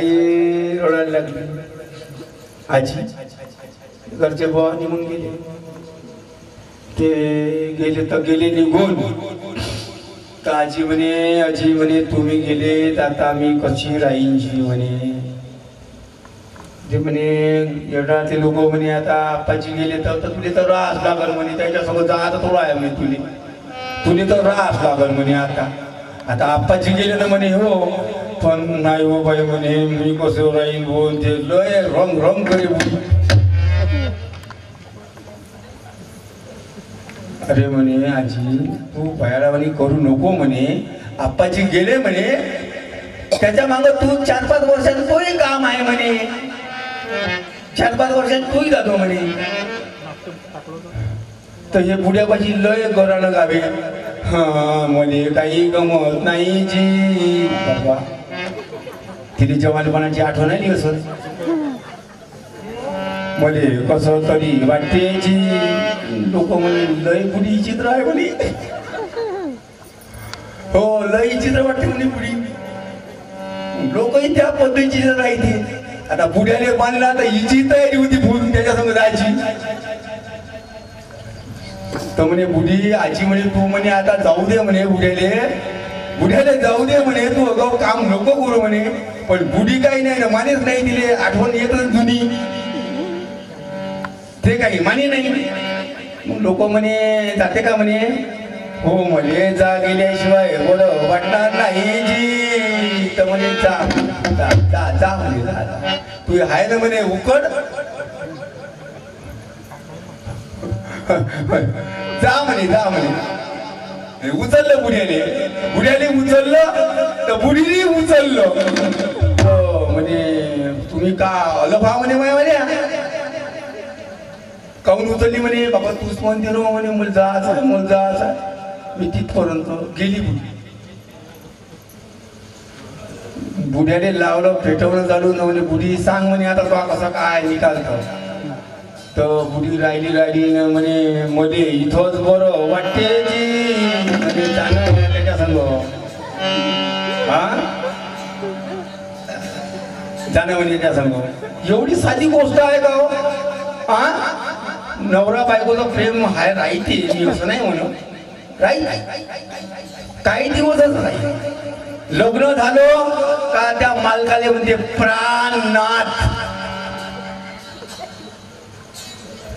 [SPEAKER 5] रडायला लागली. आजी घरचे बुवा निघून गेले. ते गेले तर गेले निघून. तर आजी म्हणे तुम्ही गेलेत आता मी कशी राहीनची म्हणे. ते म्हणे एवढा ते लोक म्हणे आता आप्पाजी गेले तर तुले तर रास लागल म्हणे. त्याच्यासोबत जा आता थोडा आहे म्हणे तुले तर रास लागल म्हणे. आता आप्पाजी गेले तर म्हणे हो पण नाही हो बाई म्हणे मी कसं राहीन बोल. ते लय रंग रंग करे बोल. अरे म्हणे आजी तू भयाडावानी करू नको म्हणे. आप्पाजी गेले म्हणे त्याच्या माग तू 4-5 वर्षात तोही काम आहे म्हणे. 4-5 वर्षात तोही जातो म्हणे. तर हे बुड्यापाशी लय गरानं गावे. हा म्हणे काही गमत नाही जी. बाबा तिथे जवानपणाची आठवण आली असं मले कसं तरी वाटते जी. लोक म्हणे लय बुडी चित्र आहे म्हणे. हो लय चित्र वाटते म्हणे बुडी. लोकही त्या पद्धतीची राहते. आता बुड्याने बांधला तर हिची तयारी होती फुल त्याच्या संग जायची. तर म्हणे बुडी आजी म्हणे तू म्हणे आता जाऊ दे म्हणे बुड्याले जाऊ दे म्हणे. तू अगाऊ काम नको करू म्हणे. पण बुडी काही नाही ना मानेच नाही दिले. आठवण येतच जुनी ते काही माने नाही. लोक म्हणे जाते का म्हणे. हो म्हणे जा गेल्याशिवाय बोल वाटणार नाही जी. तर म्हणे जा जा जा जा म्हणे जा. तू आहे ना म्हणे उकड जा म्हणे उचललं बुड्याने उचललं तर बुडीने उचललं. हो म्हणे तुम्ही का अलग व्हा म्हणे माझ्या काहून उचलली म्हणे. बाबा तूच म्हणते रो म्हणे मला जायचं. मी तिथपर्यंत गेली बुडी. बुड्याने लावलं पेटवणं चालू म्हणे बुडी सांग म्हणे आता तो कसा काय निकालतो. तर बुडी राहिली म्हणे मध्ये इथंच बरं वाटते जी. म्हणजे जाणं त्याच्या संग हा जाणं म्हणे त्या संग. एवढी साधी गोष्ट आहे का हो. हा नवरा बायकोचं प्रेम हाय राहते मी असं नाही म्हणून राहील. काही दिवसच नाही. लग्न झालं का त्या मालकाले म्हणते प्राणनाथ.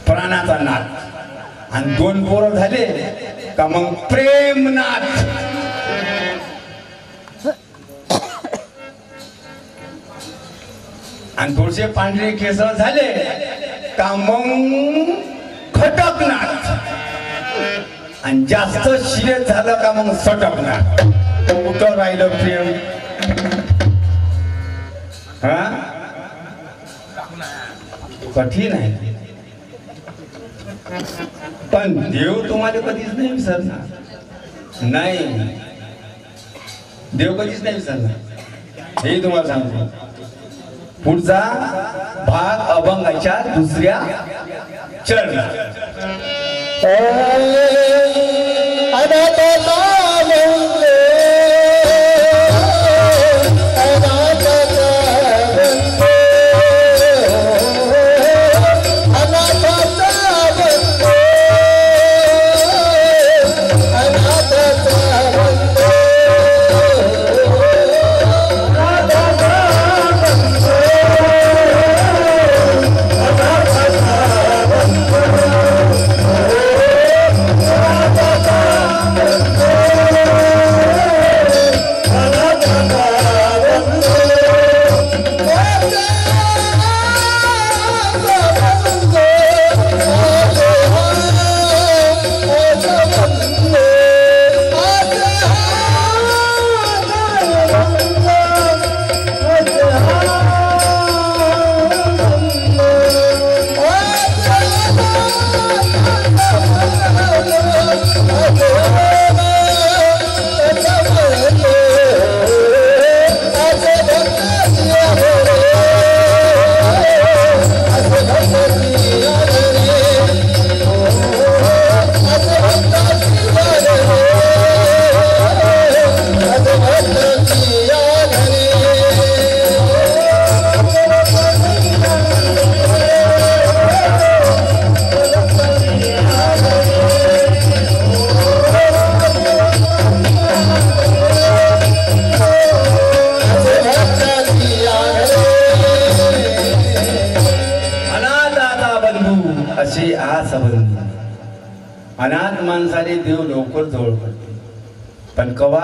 [SPEAKER 5] प्राणाचा नाथ. आणि 2 पोरं झाले का मग प्रेमनाथ. आणि थोडेसे पांढरे केस झाले का मग खटकनाथ. आणि जास्त शिरेत झालं का मग सटकनाथ. कुठं राहिलं प्रेम. हा कठीण आहे. पण देव तुम्हाला कधीच नाही विसरणार. नाही देव कधीच नाही विसरणार हे तुम्हाला सांगतो. पुढचा भाग अभंगाच्या 2ऱ्या चरणात.
[SPEAKER 4] Oh
[SPEAKER 5] असे आ संबंधी अनाथ माणसाने देव लवकर जवळ पडते, पण कवा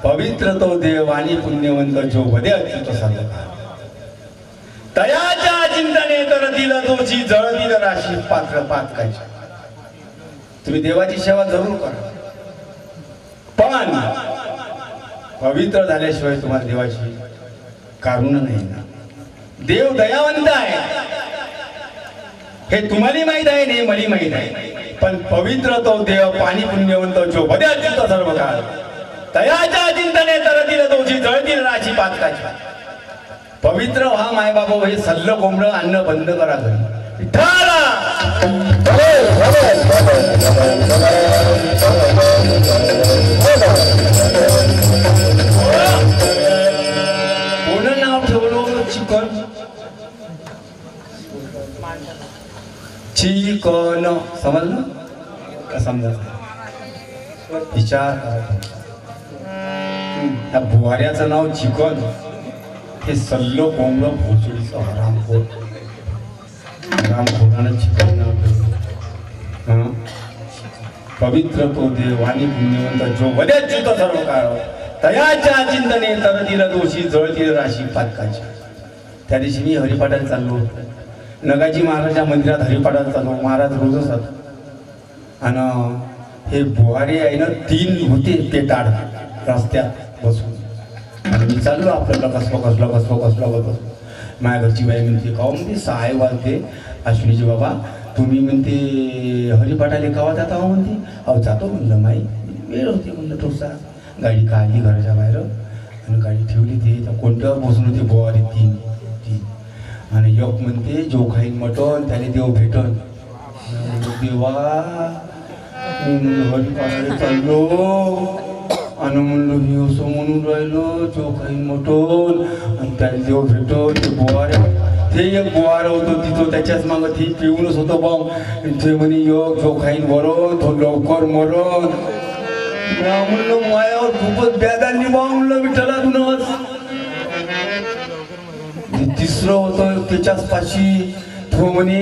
[SPEAKER 5] पवित्र तो देव आणि पुण्यवंत जो वदे अच्युत सर्व तयाच्या चिंतने तर दिलं दोषी जळतील राशी पात्र पातकाची. तुम्ही देवाची सेवा जरूर करा, पण पवित्र झाल्याशिवाय तुम्हाला देवाची कारुण नाही ना. देव दयावंत आहे हे तुम्हाला माहित आहे नाही मला माहित आहे, पण पवित्र तो देव पाणी पुण्यवंत जो बदे अच्युत सर्व काळ तयाच्या चिंतने तरतील दोषी जळतील राशी पातकाची. पवित्र व्हा माय बाबा, हे सल्ल कोंबडं अन्न बंद करा घरी. विठ्ठला कोण नाव ठेवलं चिकन चिकन समजलं का? समजा विचार त्या बुवाऱ्याचं नाव चिकन, हे सल्लो कोंबडं भोसडीचं हरामखोर. हरामखोरानं चिकन नाव ठेवलं. पवित्र तो देव आणि पुण्यवंत जो वद्याच्युत सर्व काळ तयाच्या चिंतने तरतील दोषी जळतील राशी पातकाची. त्या दिवशी मी हरिपाठाला चाललो होतो, नगाजी महाराजा मंदिरात हरिपाठाला चाललो. महाराज रोज असतात आणि हे बुहारी आहे ना 3 होते पेटाड रस्त्यात बसून, आणि मी चाललो आपल्याला कसलो. माझ्या घरची बाई म्हणते का म्हणते 6 वाजते अश्विनीजी बाबा तुम्ही म्हणते हरिपाठाले केव्हा जाता हो म्हणते. अहो जातो म्हणलं माई वेळ होती म्हणलं थोडसा. गाडी काढली घराच्या बाहेर आणि गाडी ठेवली ते कोणत्यावर बसून होते बुवारी 3 आणि एक म्हणते जो खाईन मटण त्याने देव भेटन. देवा हरिपाठाले चाललो आणि म्हणलो मी असं म्हणून राहिलो जो खाईन मटण आणि त्याने देव भेटन. ते बुवारे ते एक बुवार होतं तिथं, त्याच्याच मागं ते पिऊनच होतं बा. ते म्हणे योग जो खाईन वरण तो लवकर मरण. म्हणलं मायावर खूपच बेदांनी बा म्हणलं विठ्ठला तुनच. तिसरं होतं त्याच्याच पाशी, तो म्हणे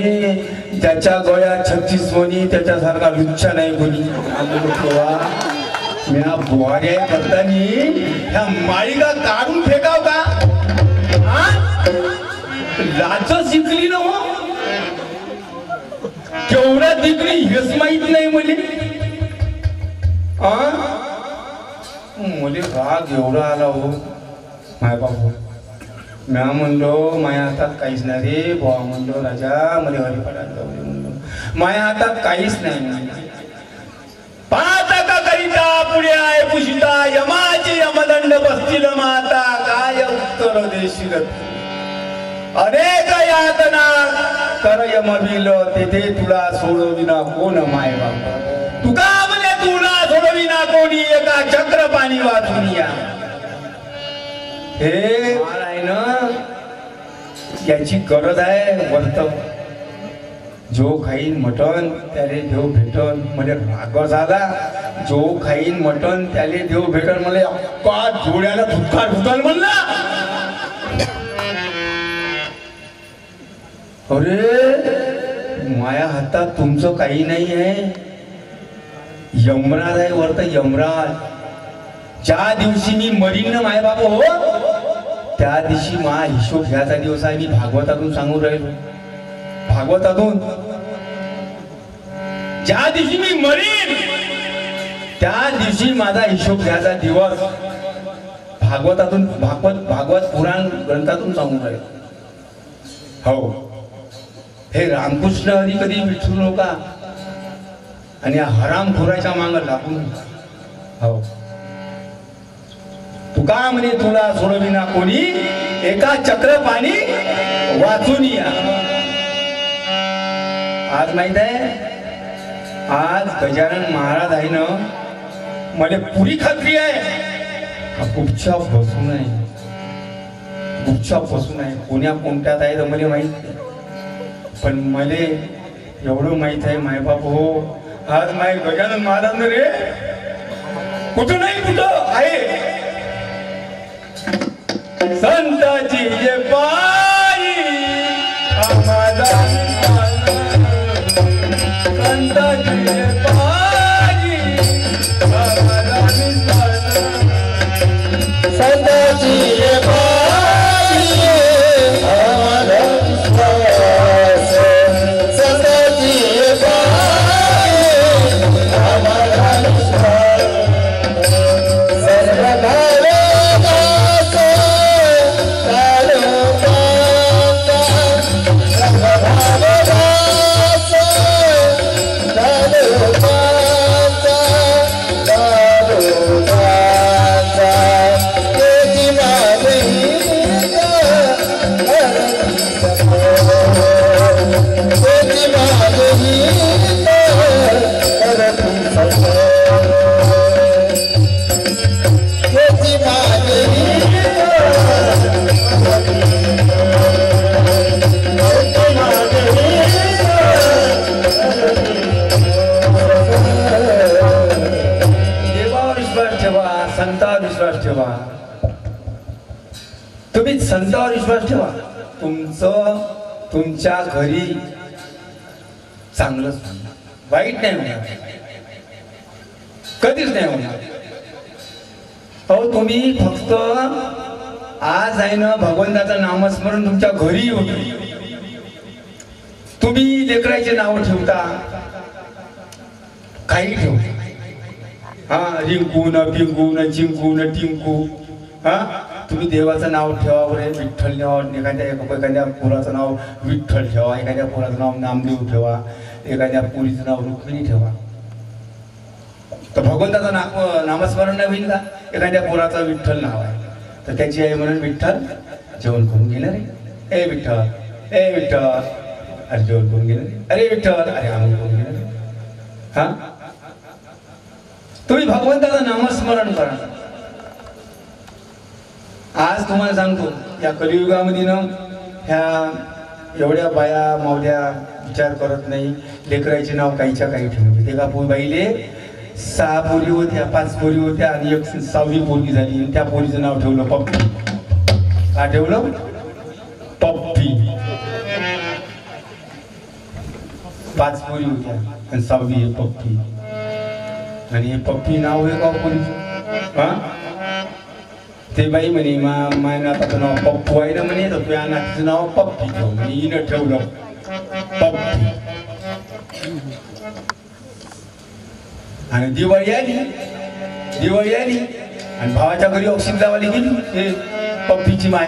[SPEAKER 5] त्याच्या गळ्यात 36 म्हणी त्याच्यासारखा लुच्चा नाही कोणी. म्या बुवाऱ्या करतानी ह्या माळीला काढून फेकाव का? लाच शिकली ना हो, केवढ्या दिकली हेच माहित नाही मले. मले राग एवढा आला हो माय बाबू. म्या म्हणलो माया हातात काहीच नाही रे बुवा. म्हणलो राजा मला हरिपाठात जाऊ दे म्हणलो. माया हातात काहीच नाही. पाहता का करिता पुढे आहे पुशिता यमाचे यमदंड बसतील माता काय उत्तर देशील. अनेक यातना कर यमबिल तेथे तुला सोडविना कोण माय बाबा. तुका म्हणे तुला सोडविना कोणी एका चक्र पाणी वाचून या. हे आहे ना याची गरज आहे वर्त. जो खाईन मटण त्याले देव भेटन. म्हणजे राग झाला जो खाईन मटण त्याले देव भेटन. मला अक्का डोळ्याला धुक्का ढुकल म्हणला. अरे माया हातात तुमचं काही नाही आहे. यमराज आहे वर्त यमराज. ज्या दिवशी मी मरीन ना माय बाबा हो त्या दिवशी मा हिशोब घ्यायचा दिवस आहे. मी भागवतातून सांगून राहिलो. भागवतातून ज्या दिवशी मी मरीन त्या दिवशी माझा हिशोब घ्यायचा दिवस. भागवतातून भागवत पुराण ग्रंथातून सांगून राहिलो. हो हे रामकृष्ण हरी कधी विठू नका आणि हरामखोराच्या माग लागून. हो तुका म्हणे तुला सोडविना कोणी एका चक्र पाणी वाचून या. आज माहित आहे आज गजानन महाराज आहे ना मला पुरी खात्री आहे गुपचाप बसून आहे. गुपचाप बसून आहे. कोणत्यात आहे तर मला माहित नाही, पण मला एवढं माहित आहे मायबाप हो आज माय गजानन महाराज रे कुठं नाही कुठं आहे. संताची जे पायी आम्हाला संतावर विश्वास ठेवा. तुम्ही संतावर विश्वास ठेवा. तुमच्या घरी चांगलं वाईट नाही होणार, कधीच नाही होणार. अहो तुम्ही फक्त आज आहे ना भगवंताचं नामस्मरण तुमच्या घरी होते. तुम्ही लेकराचे नाव ठेवता, काही ठेवता. हा रिंकू न पिंकू न चिंकू न टिंकू. हा तुम्ही देवाचं नाव ठेवा बरे. विठ्ठल ठेवा, एखाद्या पोराचं नाव विठ्ठल ठेवा, एखाद्या पोराचं नाव नामदेव ठेवा, एखाद्या पोरीचं नाव रुक्मिणी ठेवा. तर भगवंताचं नामस्मरण नाही होईल का? एखाद्या पोराचं विठ्ठल नाव आहे तर त्याची आई म्हणून विठ्ठल जेवण करून गेलं रे. ए विठ्ठल, ए विठ्ठल, अरे जेवण करून गेलं रे. अरे विठ्ठल, अरे आंघोळ करून गेलं रे. हा तुम्ही भगवंताचं नामस्मरण करा. आज तुम्हाला सांगतो या कलियुगामध्ये ना ह्या एवढ्या बाया मावल्या विचार करत नाही. लेकराचे नाव काहीच्या काही ठेवले. ते का बाईले 6 पोरी होत्या, 5 पोरी होत्या आणि एक 6वी पोरगी झाली. त्या पोरीचं नाव ठेवलं पप्पी. का ठेवलं? पप्पी. 5 पोरी होत्या आणि 6वी पप्पी. आणि हे पप्पी नाव आहे का पोरीचं? हा ते बाई म्हणे माझ्या नाताचं नाव पप्पू आहे ना म्हणे, तर तुझ्या नातीचं नाव पप्पी ठेव म्हणे. हिनं ठेवलं पप्पी. आणि दिवाळी आली आणि भावाच्या घरी ऑक्सिजन लावायला गेली हे पप्पीची माय.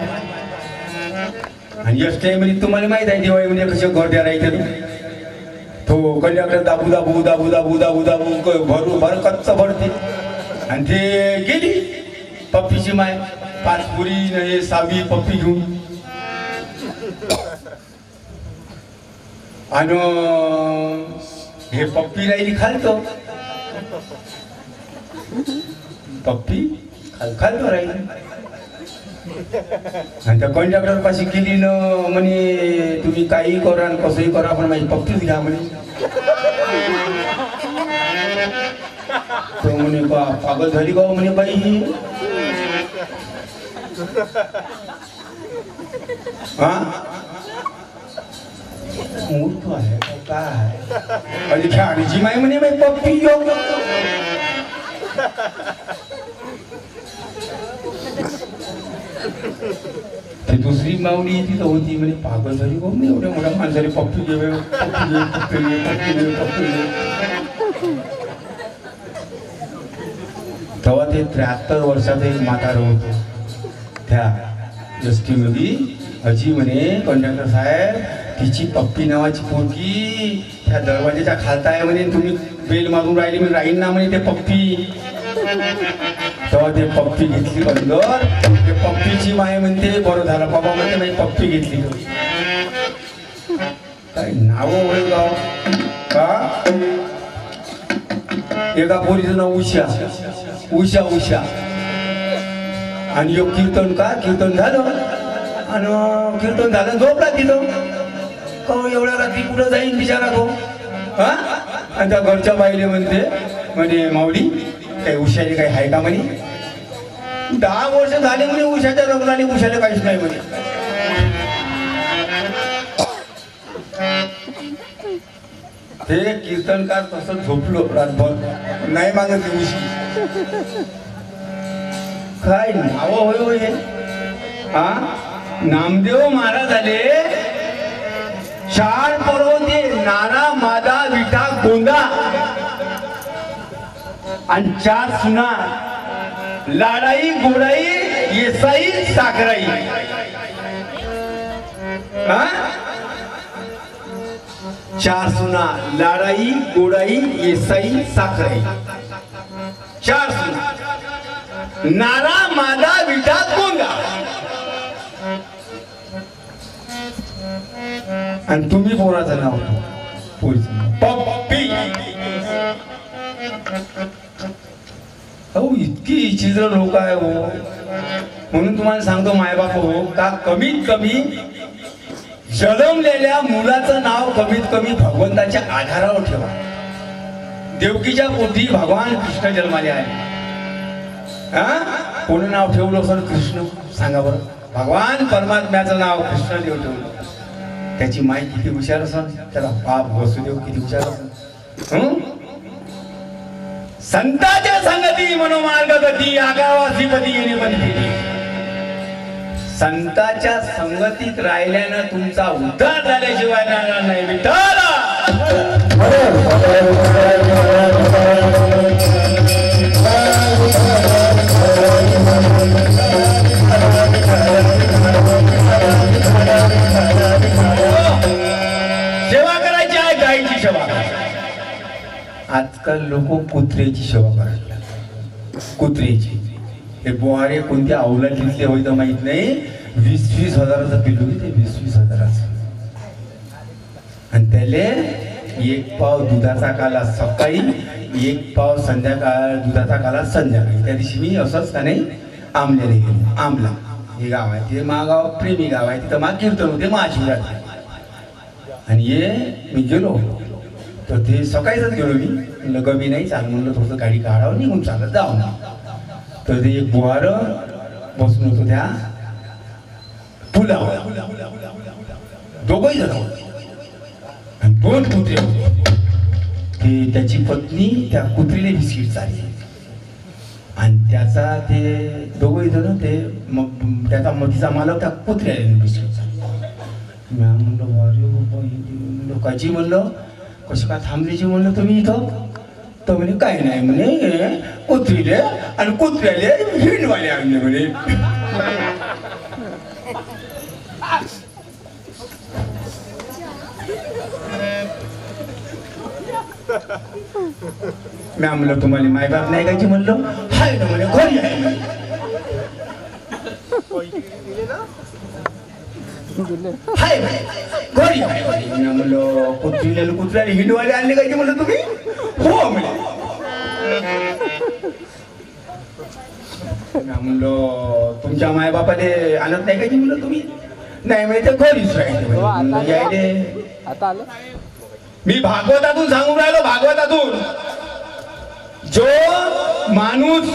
[SPEAKER 5] आणि यश टाईममध्ये तुम्हाला माहित आहे दिवाळीमध्ये कसे घरट्या राहायचे. तो कंडक्टर दाबू दाबू दाबू दाबू दाबू दाबू भरू भर कच्च भरते. आणि ते गेली पप्पीची माय 5 पुरी 6वी पप्पी घेऊन. आणि हे पप्पी राहिली खालतो. पप्पी खालतो राहिली. आणि त्या कंडक्टर पाशी गेली न म्हणे तुम्ही काही करा आणि कसंही करा पण माझी पप्पीच घ्या म्हणे. तो म्हणे पागल झाली का म्हणे बाई. हा मूर्ख आहे काय? आणि खेळाडीची माय म्हणे बाई पप्पी योग. ती दुसरी माऊली तिथं होती म्हणे पागल झाली का म्हणे एवढ्या मोठ्या माणसाने पप्पी घे पप्पी घे पप्पी घे पप्पी घे. तेव्हा ते 73 वर्षाचं एक म्हातारं होतं त्या एसटीमध्ये. अजी म्हणे कंडक्टर साहेब तिची पप्पी नावाची पोरगी त्या दरवाजाच्या खालता आहे म्हणे. तुम्ही बेल मारून राहिली मी राहीन ना म्हणे ते पप्पी. तेव्हा ते पप्पी घेतली बंदर. ते पप्पीची माय म्हणते बरं झालं बाबा म्हणते मी पप्पी घेतली. काय नाव होईल गाव का? एका पोरीचं नाव उषा उषा उषा. आणि योग कीर्तन झालं आणि कीर्तन झालं झोपला तिथं. एवढ्या रात्री कुठं जाईन बिचारा तो. हा आणि त्या घरच्या बाईले म्हणे माऊली काही उषाने काही आहे का म्हणे. 10 वर्ष झाले म्हणे उषाच्या लग्नाने उषाला काहीच नाही म्हणे. ते कीर्तनकार तसं झोपलो रातभर नाही मागत दिवशी काय नाव होय होय हे हा नामदेव महाराज आले 4 पर्वते नाना मादा विठा गोंदा आणि 4 सुना लाडाई गोडाई येसाई साखराई हा 4 सुना लाडाई गोडाई येसाई साखराई 4 सुना नारा मादा विठा गोंदा आणि तुम्ही पोराचं नाव पोरीचं नाव पप्पी अहो इतकी चित्र लोक आहे हो म्हणून तुम्हाला सांगतो मायबाप हो का कमीत कमी जन्मलेल्या मुलाचं नाव कमीत कमी भगवंताच्या आधारावर ठेवा देवकीच्या पोटी भगवान कृष्ण जन्माले आहे हा कोणी नाव ठेवलं सर कृष्ण सांगा बरं भगवान परमात्म्याचं नाव कृष्णदेव ठेवलं त्याची माई किती हुशार असेल त्याला बाप वसुदेव किती हुशार असेल संतांच्या संगती मनोमार्गगती आगावासीपती येणे बनते संतांच्या संगतीत राहिल्यानं तुमचा उद्धार झाल्याशिवाय राहणार नाही विठ्ठल सेवा करायची आहे गायीची सेवा आजकाल लोक कुत्र्याची सेवा करायला कुत्र्याची हे बोहारे कोणत्या अवलादीतले होईल माहित नाही 20-20 हजाराचं पिल्लू ते 20-20 हजाराचं आणि त्याले 1 पाव दुधाचा काला सकाळी 1 पाव संध्याकाळ दुधाचा काला संध्याकाळी त्या दिवशी मी असंच का नाही आमल्याला गेलो आमला हे गाव आहे ते महागाव प्रेमी गाव आहे तिथं मा कीर्तन होते महाशिवरात्री आणि ये मी गेलो तर ते सकाळीच गेलो मी म्हणलं कमी नाही चाल म्हणलं थोडंसं गाडी काढावं निघून चालत जाऊ ना तर ते एक बुहार बसून होतो त्या पुलावर दोघंही जण आणि 2 कुत्रे होते ते त्याची पत्नी त्या कुत्रीने बिस्किट चालली आणि त्याचा ते दोघंही जण ते मग त्याचा मतीचा मालक त्या कुत्र्याने बिस्किट चालली म्हणलं अरे लोकांची म्हणलं कशी काय थांबलीची म्हणलं तुम्ही इथं तर म्हणे काही नाही म्हणे कुत्रीले आणि कुत्र्याले हिंडवाले आणले म्हणे मी म्हणलं तुम्हाला मायबाप नाही कायची म्हणलं हाय ना म्हणे घरी आहे हाय घरी आहे म्हणलं कुत्र्याला हिंडवाले आणले कायचे म्हणलं तुम्ही हो म्हणे म्हणलं तुमच्या मायबापाले आणत नाही कायची म्हणलं तुम्ही नाही म्हणजे ते घरीच राहिले
[SPEAKER 3] आता आलं
[SPEAKER 5] मी भागवतातून सांगून राहिलो भागवतातून जो माणूस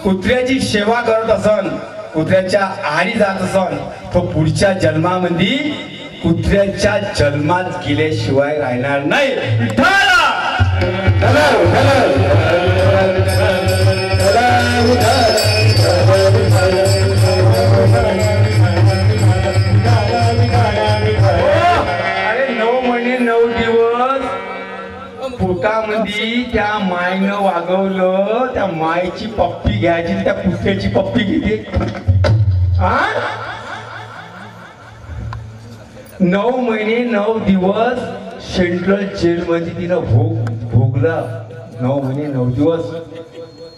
[SPEAKER 5] कुत्र्याची सेवा करत असन कुत्र्याच्या आहारी जात असन तो पुढच्या जन्मामध्ये कुत्र्याच्या जन्मात गेल्याशिवाय राहणार नाही अरे 9 महिने 9 दिवस पोटामध्ये त्या मायनं वागवलं त्या मायची पप्पी घ्यायची त्या कुत्र्याची पप्पी घेते 9 महिने 9 दिवस सेंट्रल जेल मध्ये तिनं भोगलं 9 महिने 9 दिवस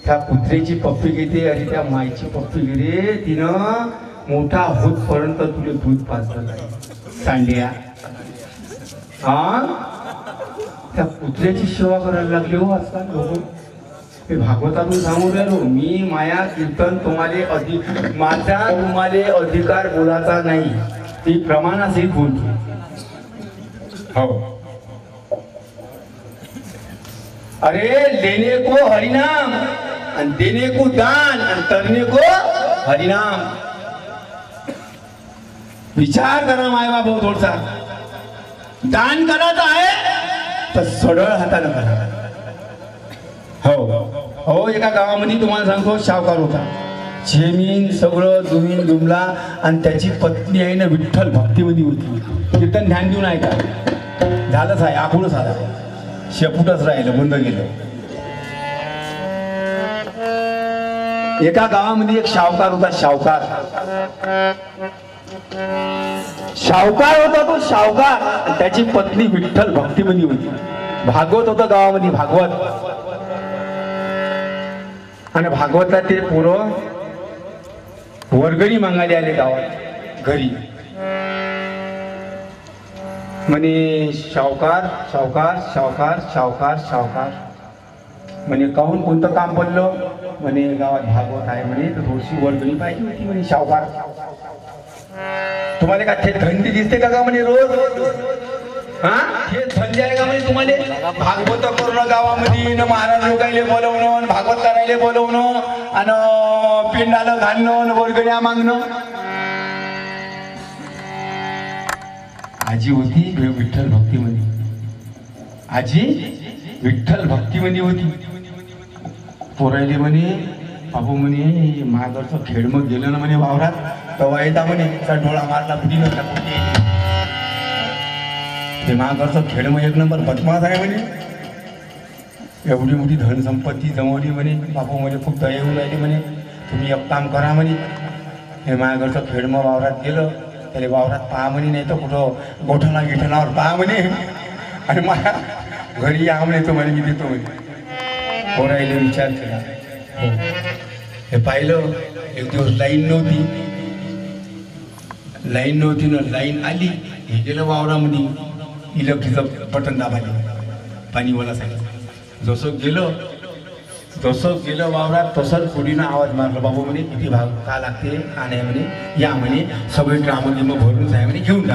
[SPEAKER 5] त्या कुत्र्याची पप्पी घेते आणि त्या मायची पप्पी घेते तिनं मोठा होतपर्यंत तुला दूध पाजलं नाही सांड्या त्या कुत्र्याची सेवा करायला लागले हो आजकाल लोक मी भागवतातून सांगून राहिलो मी माया कीर्तन तुम्हाला माझा तुम्हाला अधिकार बोलायचा नाही ती प्रमाणासहित बोलतो हो अरे लेने को हरिनाम आणि देने को दान आणि करने को हरिनाम विचार करा माय बाबा थोडसा दान करायचं आहे तर सडळ हातानं करा. हो हो, एका गावामध्ये तुम्हाला सांगतो शावकार होता. जमीन सगळं जमीन जुमला आणि त्याची पत्नी आहे ना विठ्ठल भक्तीमध्ये होती. कीर्तन ध्यान देऊन ऐका. झालंच आहे, आखूनच आला, शेपूटच राहिलं, बंद गेलं. एका गावामध्ये एक शावकार होता. शावकार होता तो शावकार, आणि त्याची पत्नी विठ्ठल भक्तीमध्ये होती. भागवत होतं गावामध्ये, भागवत. आणि भागवतला ते पोरं वर्गणी मागायला आले गावात घरी. म्हणे सावकार सावकार सावकार सावकार सावकार. म्हणे काहून, कोणतं काम पडलं? म्हणे गावात भागवत आहे म्हणे, तर थोडीशी वर्गणी पाहिजे होती म्हणे. सावकार, तुम्हाला का थेट थंडी दिसते का म्हणे रोज? हा, हे थंडी आहे का म्हणे तुम्हाला? भागवत करणं गावामध्ये, न महाराज लोकायले बोलवणं, भागवत करायला बोलवणं, आणि पिंडाला घालणं, वर्गण्या मागणं. आजी होती विठ्ठल भक्तीमध्ये. आजी विठ्ठल भक्तीमध्ये होती. पोरायले म्हणे, बाबू म्हणे मागरचं खेळ मग गेलं ना म्हणे वावरात, तेव्हा येता म्हणे डोळा मारला पुढी नव्हता पुढे. हे मागरचं खेळ मग एक नंबर बदमाश आहे म्हणे. एवढी मोठी धनसंपत्ती जमवली म्हणे. बापू म्हणे खूप दया येऊन राहिली म्हणे, तुम्ही एक काम करा म्हणे. हे मागरचं खेळ मग वावरात गेलं, त्याला वावरात पहा म्हणे, नाही तर कुठं गोठणा गिठणावर पहा म्हणे, आणि मला घरी या म्हणे, तो म्हणे मी देतो म्हणे. पोरायले विचार केला. हो, हे पाहिलं. एक दिवस लाईन नव्हती ना, लाईन आली. हे गेलं वावरामध्ये, इलेक्ट्रिकचं बटन दाबाले, पाणीवाला सांगितलं. जसं गेलं वावरात, तसंच पुढीनं आवाज मारला. बाबू म्हणे किती भाग का लागते? आणि म्हणे या म्हणे, सगळे ड्रामं गिमं भरून जाय म्हणे, घेऊन जा.